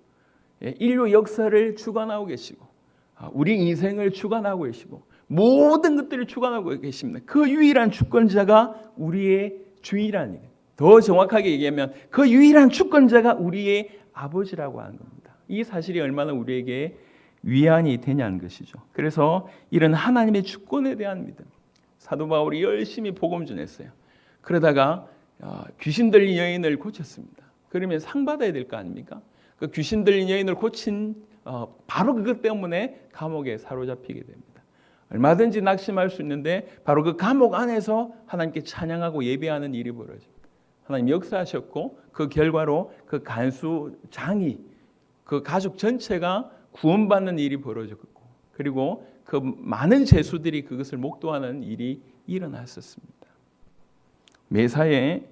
인류 역사를 주관하고 계시고 우리 인생을 주관하고 계시고 모든 것들을 주관하고 계십니다. 그 유일한 주권자가 우리의 주이라는 거예요. 더 정확하게 얘기하면 그 유일한 주권자가 우리의 아버지라고 하는 겁니다. 이 사실이 얼마나 우리에게 위안이 되냐는 것이죠. 그래서 이런 하나님의 주권에 대한 믿음. 사도 바울이 열심히 복음 전했어요. 그러다가 귀신 들린 여인을 고쳤습니다. 그러면 상 받아야 될 거 아닙니까? 그 귀신 들린 여인을 고친 바로 그것 때문에 감옥에 사로잡히게 됩니다. 얼마든지 낙심할 수 있는데 바로 그 감옥 안에서 하나님께 찬양하고 예배하는 일이 벌어집니다. 하나님 역사하셨고 그 결과로 그 간수 장이 그 가족 전체가 구원받는 일이 벌어졌고 그리고 그 많은 죄수들이 그것을 목도하는 일이 일어났었습니다. 매사에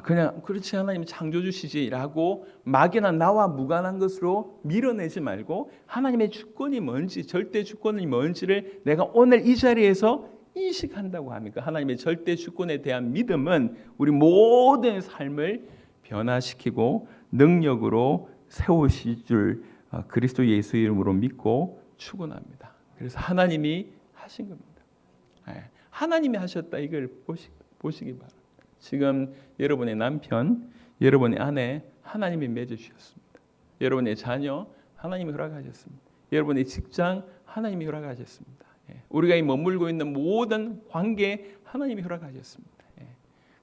그냥 그렇지 하나님 창조주시지라고 막연한 나와 무관한 것으로 밀어내지 말고 하나님의 주권이 뭔지 절대 주권이 뭔지를 내가 오늘 이 자리에서 인식한다고 합니까? 하나님의 절대 주권에 대한 믿음은 우리 모든 삶을 변화시키고 능력으로 세우실 줄 그리스도 예수 이름으로 믿고 축원합니다. 그래서 하나님이 하신 겁니다. 하나님이 하셨다 이걸 보시기 바랍니다. 지금 여러분의 남편, 여러분의 아내 하나님이 맺어주셨습니다. 여러분의 자녀 하나님이 허락하셨습니다. 여러분의 직장 하나님이 허락하셨습니다. 우리가 이 머물고 있는 모든 관계 하나님이 허락하셨습니다.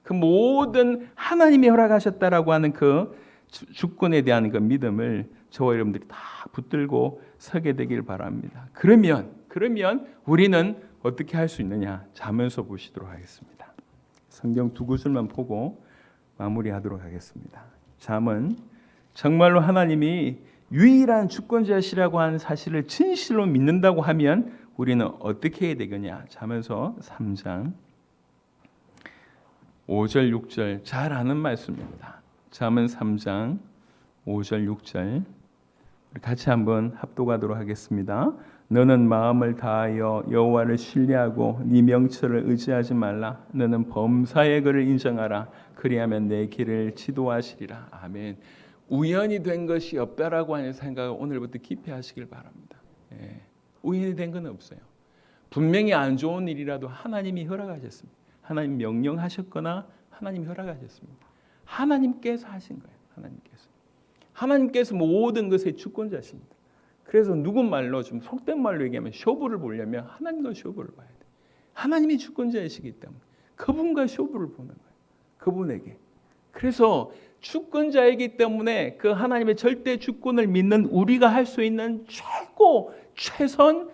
그 모든 하나님이 허락하셨다라고 하는 그 주권에 대한 그 믿음을 저와 여러분들이 다 붙들고 서게 되길 바랍니다. 그러면 우리는 어떻게 할 수 있느냐? 잠언서 보시도록 하겠습니다. 성경 두 구절만 보고 마무리하도록 하겠습니다. 잠언 정말로 하나님이 유일한 주권자시라고 하는 사실을 진실로 믿는다고 하면 우리는 어떻게 해야 되겠냐? 잠언서 3장 5절 6절 잘 아는 말씀입니다. 잠언 3장 5절 6절 같이 한번 합독하도록 하겠습니다. 너는 마음을 다하여 여호와를 신뢰하고 네 명철을 의지하지 말라. 너는 범사의 그를 인정하라. 그리하면 내 길을 지도하시리라. 아멘. 우연이 된 것이 없다라고 하는 생각을 오늘부터 깊이 하시길 바랍니다. 우연이 된 건 없어요. 분명히 안 좋은 일이라도 하나님이 허락하셨습니다. 하나님 명령하셨거나 하나님이 허락하셨습니다. 하나님께서 하신 거예요. 하나님께서 모든 것의 주권자십니다. 그래서 누군 말로 좀 속된 말로 얘기하면 쇼부를 보려면 하나님과 쇼부를 봐야 돼요. 하나님이 주권자이시기 때문에 그분과 쇼부를 보는 거예요. 그분에게. 그래서 주권자이기 때문에 그 하나님의 절대 주권을 믿는 우리가 할 수 있는 최선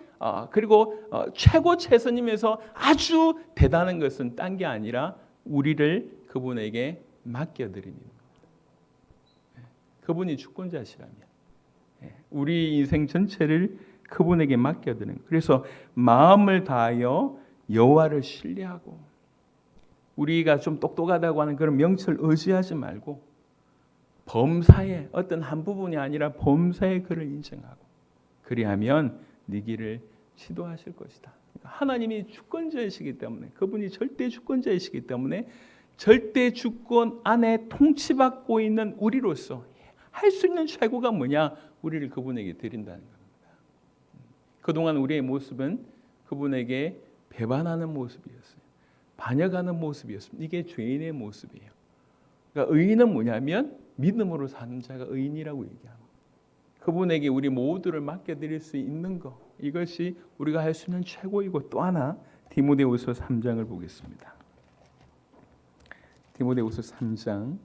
그리고 최고 최선임에서 아주 대단한 것은 딴 게 아니라 우리를 그분에게 맡겨드리는 겁니다. 그분이 주권자시라면 우리 인생 전체를 그분에게 맡겨드리는 거예요. 그래서 마음을 다하여 여호와를 신뢰하고 우리가 좀 똑똑하다고 하는 그런 명철 의지하지 말고 범사에 어떤 한 부분이 아니라 범사에 그를 인정하고 그리하면 네 길을 지도하실 것이다. 하나님이 주권자이시기 때문에 그분이 절대 주권자이시기 때문에 절대 주권 안에 통치받고 있는 우리로서 할 수 있는 최고가 뭐냐? 우리를 그분에게 드린다는 겁니다. 그동안 우리의 모습은 그분에게 배반하는 모습이었어요. 반역하는 모습이었습니다. 이게 죄인의 모습이에요. 그러니까 의인은 뭐냐면 믿음으로 사는 자가 의인이라고 얘기합니다. 그분에게 우리 모두를 맡겨드릴 수 있는 것, 이것이 우리가 할 수 있는 최고이고 또 하나 디모데후서 3장을 보겠습니다. 디모데후서 3장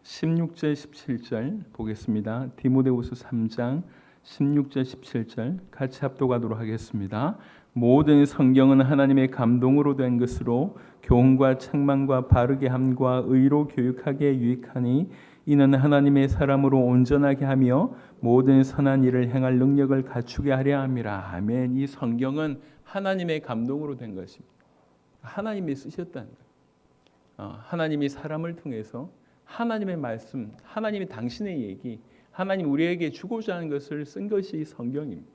16절 17절 보겠습니다. 디모데후서 3장 16절 17절 같이 합독하도록 하겠습니다. 모든 성경은 하나님의 감동으로 된 것으로 교훈과 책망과 바르게 함과 의로 교육하기에 유익하니 이는 하나님의 사람으로 온전하게 하며 모든 선한 일을 행할 능력을 갖추게 하려 함이라. 아멘. 이 성경은 하나님의 감동으로 된 것입니다. 하나님이 쓰셨다는 거예요. 하나님이 사람을 통해서 하나님의 말씀, 하나님이 당신의 얘기, 하나님 우리에게 주고자 하는 것을 쓴 것이 성경입니다.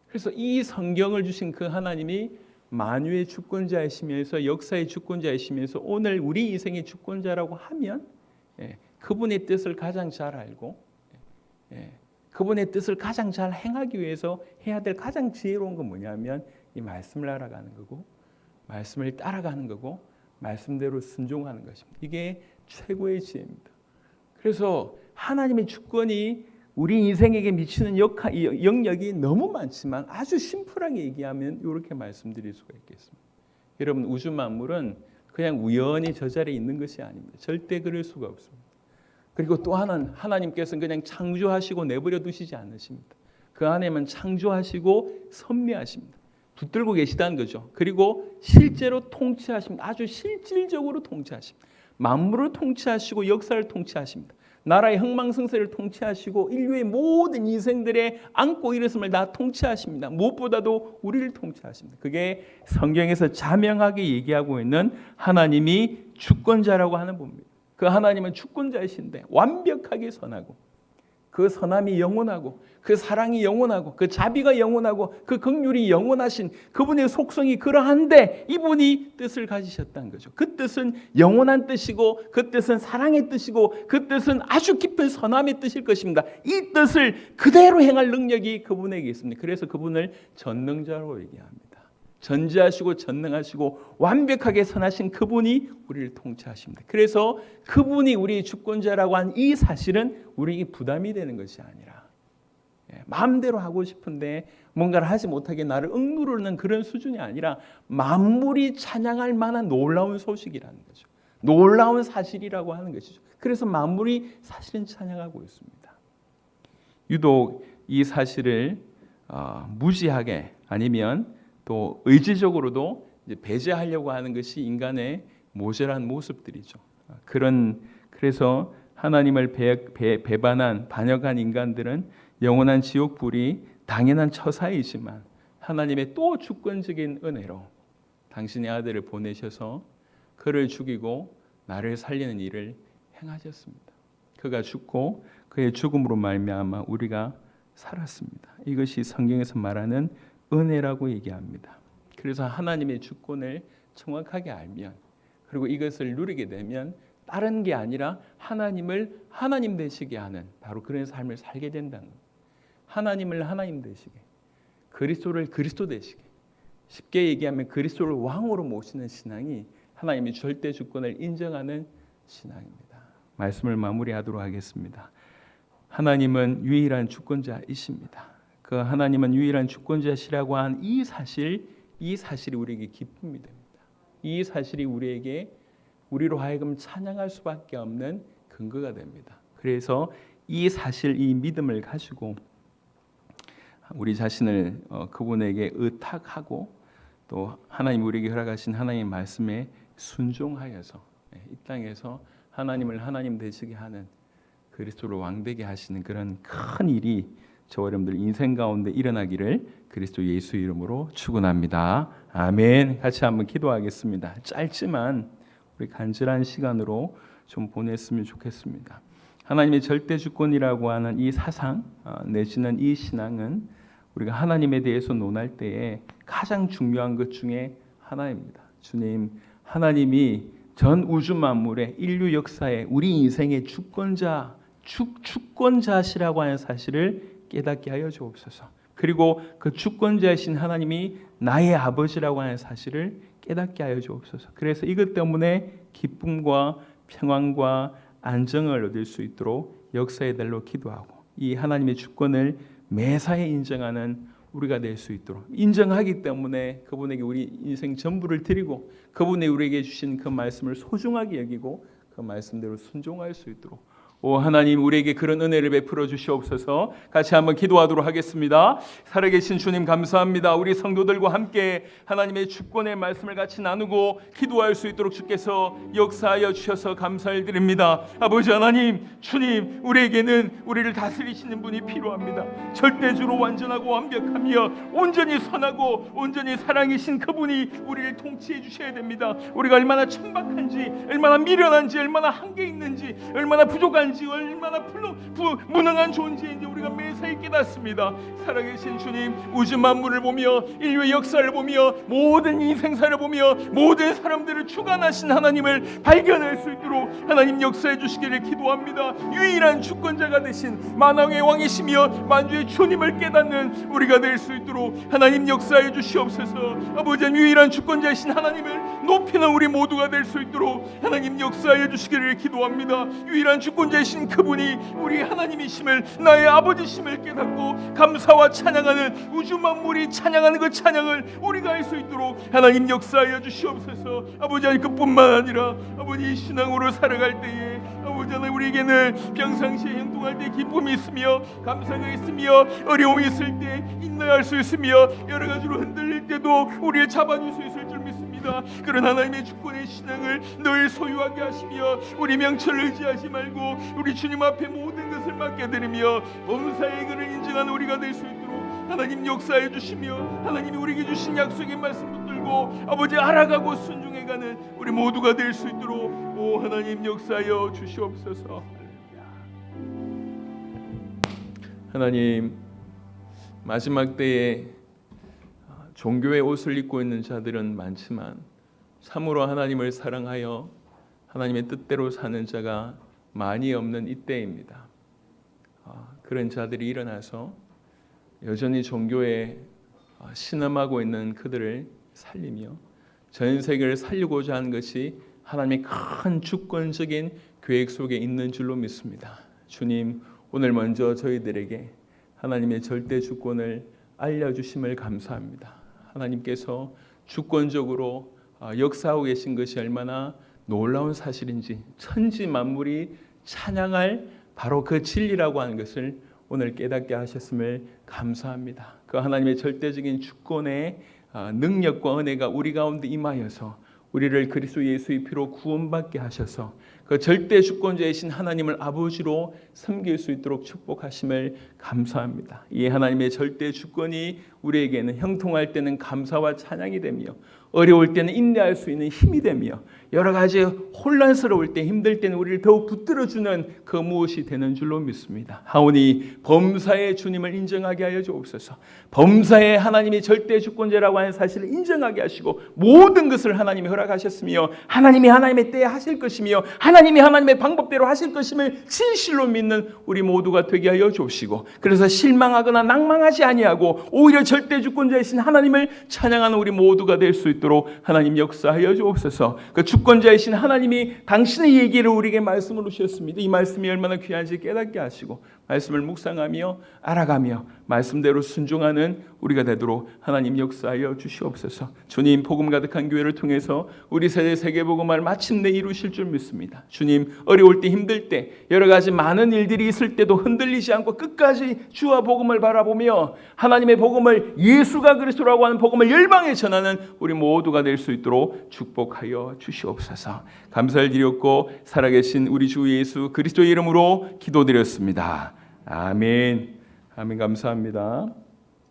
그래서 이 성경을 주신 그 하나님이 만유의 주권자이시면서 역사의 주권자이시면서 오늘 우리 인생의 주권자라고 하면 그분의 뜻을 가장 잘 알고 그분의 뜻을 가장 잘 행하기 위해서 해야 될 가장 지혜로운 건 뭐냐면 이 말씀을 알아가는 거고 말씀을 따라가는 거고 말씀대로 순종하는 것입니다. 이게 최고의 지혜입니다. 그래서 하나님의 주권이 우리 인생에게 미치는 영역이 너무 많지만 아주 심플하게 얘기하면 이렇게 말씀드릴 수가 있겠습니다. 여러분 우주 만물은 그냥 우연히 저 자리에 있는 것이 아닙니다. 절대 그럴 수가 없습니다. 그리고 또 하나는 하나님께서는 그냥 창조하시고 내버려 두시지 않으십니다. 그 안에만 창조하시고 섭리하십니다. 붙들고 계시다는 거죠. 그리고 실제로 통치하십니다. 아주 실질적으로 통치하십니다. 만물을 통치하시고 역사를 통치하십니다. 나라의 흥망성쇠를 통치하시고 인류의 모든 인생들의 안고 일어섬을 다 통치하십니다. 무엇보다도 우리를 통치하십니다. 그게 성경에서 자명하게 얘기하고 있는 하나님이 주권자라고 하는 부분입니다. 그 하나님은 주권자이신데 완벽하게 선하고 그 선함이 영원하고 그 사랑이 영원하고 그 자비가 영원하고 그 긍휼이 영원하신 그분의 속성이 그러한데 이분이 뜻을 가지셨다는 거죠. 그 뜻은 영원한 뜻이고 그 뜻은 사랑의 뜻이고 그 뜻은 아주 깊은 선함의 뜻일 것입니다. 이 뜻을 그대로 행할 능력이 그분에게 있습니다. 그래서 그분을 전능자로 얘기합니다. 전지하시고 전능하시고 완벽하게 선하신 그분이 우리를 통치하십니다. 그래서 그분이 우리의 주권자라고 한 이 사실은 우리에게 부담이 되는 것이 아니라 마음대로 하고 싶은데 뭔가를 하지 못하게 나를 억누르는 그런 수준이 아니라 만물이 찬양할 만한 놀라운 소식이라는 거죠. 놀라운 사실이라고 하는 것이죠. 그래서 만물이 사실은 찬양하고 있습니다. 유독 이 사실을 무지하게 아니면 또 의지적으로도 이제 배제하려고 하는 것이 인간의 모자란 모습들이죠. 그래서 하나님을 배반한 반역한 인간들은 영원한 지옥불이 당연한 처사이지만 하나님의 또 주권적인 은혜로 당신의 아들을 보내셔서 그를 죽이고 나를 살리는 일을 행하셨습니다. 그가 죽고 그의 죽음으로 말미암아 우리가 살았습니다. 이것이 성경에서 말하는 은혜라고 얘기합니다. 그래서 하나님의 주권을 정확하게 알면 그리고 이것을 누리게 되면 다른 게 아니라 하나님을 하나님 되시게 하는 바로 그런 삶을 살게 된다는 거예요. 하나님을 하나님 되시게 그리스도를 그리스도 되시게 쉽게 얘기하면 그리스도를 왕으로 모시는 신앙이 하나님의 절대 주권을 인정하는 신앙입니다. 말씀을 마무리하도록 하겠습니다. 하나님은 유일한 주권자이십니다. 그 하나님은 유일한 주권자시라고 한 이 사실이 우리에게 기쁨이 됩니다. 이 사실이 우리로 하여금 찬양할 수밖에 없는 근거가 됩니다. 그래서 이 사실, 이 믿음을 가지고 우리 자신을 그분에게 의탁하고 또 하나님 우리에게 허락하신 하나님의 말씀에 순종하여서 이 땅에서 하나님을 하나님 되시게 하는 그리스도로 왕되게 하시는 그런 큰 일이 저와 여러분들 인생 가운데 일어나기를 그리스도 예수 이름으로 축원합니다. 아멘. 같이 한번 기도하겠습니다. 짧지만 우리 간절한 시간으로 좀 보냈으면 좋겠습니다. 하나님의 절대 주권이라고 하는 이 사상 내지는 이 신앙은 우리가 하나님에 대해서 논할 때에 가장 중요한 것 중에 하나입니다. 주님, 하나님이 전 우주 만물의 인류 역사에 우리 인생의 주권자시라고 하는 사실을 깨닫게 하여 주옵소서. 그리고 그 주권자이신 하나님이 나의 아버지라고 하는 사실을 깨닫게 하여 주옵소서. 그래서 이것 때문에 기쁨과 평안과 안정을 얻을 수 있도록 역사의 달로 기도하고 이 하나님의 주권을 매사에 인정하는 우리가 될 수 있도록 인정하기 때문에 그분에게 우리 인생 전부를 드리고 그분이 우리에게 주신 그 말씀을 소중하게 여기고 그 말씀대로 순종할 수 있도록 오 하나님 우리에게 그런 은혜를 베풀어 주시옵소서. 같이 한번 기도하도록 하겠습니다. 살아계신 주님 감사합니다. 우리 성도들과 함께 하나님의 주권의 말씀을 같이 나누고 기도할 수 있도록 주께서 역사하여 주셔서 감사를 드립니다. 아버지 하나님, 주님, 우리에게는 우리를 다스리시는 분이 필요합니다. 절대주로 완전하고 완벽하며 온전히 선하고 온전히 사랑이신 그분이 우리를 통치해 주셔야 됩니다. 우리가 얼마나 천박한지, 얼마나 미련한지, 얼마나 한계 있는지, 얼마나 부족한지, 얼마나 무능한 존재인지 우리가 매사에 깨닫습니다. 살아계신 주님, 우주 만물을 보며 인류의 역사를 보며 모든 인생사를 보며 모든 사람들을 주관하신 하나님을 발견할 수 있도록 하나님 역사해 주시기를 기도합니다. 유일한 주권자가 되신 만왕의 왕이시며 만주의 주님을 깨닫는 우리가 될 수 있도록 하나님 역사해 주시옵소서. 아버지 유일한 주권자이신 하나님을 높이는 우리 모두가 될 수 있도록 하나님 역사해 주시기를 기도합니다. 유일한 주권자이신 그분이 우리 하나님이심을 나의 아버지심을 깨닫고 감사와 찬양하는 우주 만물이 찬양하는 그 찬양을 우리가 할 수 있도록 하나님 역사하여 주시옵소서. 아버지 그뿐만 아니라 아버지 신앙으로 살아갈 때에 아버지 하나님 우리에게는 평상시에 행동할 때 기쁨이 있으며 감사가 있으며 어려움이 있을 때 인내할 수 있으며 여러 가지로 흔들릴 때도 우리를 잡아줄 수 있을 줄 믿습니다. 그런 하나님의 주권의 신앙을 늘 소유하게 하시며 우리 명철을 의지하지 말고 우리 주님 앞에 모든 것을 맡겨드리며 범사의 그를 인정하는 우리가 될 수 있도록 하나님 역사해 주시며 하나님이 우리에게 주신 약속의 말씀 붙들고 아버지 알아가고 순종해가는 우리 모두가 될 수 있도록 오 하나님 역사하여 주시옵소서. 하나님 마지막 때에 종교의 옷을 입고 있는 자들은 많지만 참으로 하나님을 사랑하여 하나님의 뜻대로 사는 자가 많이 없는 이때입니다. 그런 자들이 일어나서 여전히 종교에 신음하고 있는 그들을 살리며 전 세계를 살리고자 하는 것이 하나님의 큰 주권적인 계획 속에 있는 줄로 믿습니다. 주님, 오늘 먼저 저희들에게 하나님의 절대 주권을 알려주심을 감사합니다. 하나님께서 주권적으로 역사하고 계신 것이 얼마나 놀라운 사실인지 천지 만물이 찬양할 바로 그 진리라고 하는 것을 오늘 깨닫게 하셨음을 감사합니다. 그 하나님의 절대적인 주권의 능력과 은혜가 우리 가운데 임하여서 우리를 그리스도 예수의 피로 구원받게 하셔서 그 절대 주권자이신 하나님을 아버지로 섬길 수 있도록 축복하심을 감사합니다. 이 하나님의 절대 주권이 우리에게는 형통할 때는 감사와 찬양이 되며 어려울 때는 인내할 수 있는 힘이 되며 여러 가지 혼란스러울 때 힘들 때는 우리를 더욱 붙들어주는 그 무엇이 되는 줄로 믿습니다. 하오니 범사의 주님을 인정하게 하여 주옵소서. 범사의 하나님이 절대 주권자라고 하는 사실을 인정하게 하시고 모든 것을 하나님이 허락하셨으며 하나님이 하나님의 때에 하실 것이며 하나님이 하나님의 방법대로 하실 것임을 진실로 믿는 우리 모두가 되게 하여 주옵시고 그래서 실망하거나 낭망하지 아니하고 오히려 절대 주권자이신 하나님을 찬양하는 우리 모두가 될 수 있도록 하나님 역사하여 주옵소서. 그 주권자이신 하나님이 당신의 얘기를 우리에게 말씀으로 주셨습니다. 이 말씀이 얼마나 귀한지 깨닫게 하시고 말씀을 묵상하며 알아가며 말씀대로 순종하는 우리가 되도록 하나님 역사하여 주시옵소서. 주님, 복음 가득한 교회를 통해서 우리 세대 세계복음화를 마침내 이루실 줄 믿습니다. 주님, 어려울 때 힘들 때 여러 가지 많은 일들이 있을 때도 흔들리지 않고 끝까지 주와 복음을 바라보며 하나님의 복음을, 예수가 그리스도라고 하는 복음을 열방에 전하는 우리 모두가 될 수 있도록 축복하여 주시옵소서. 감사를 드렸고 살아계신 우리 주 예수 그리스도의 이름으로 기도드렸습니다. 아멘. 아멘. 감사합니다.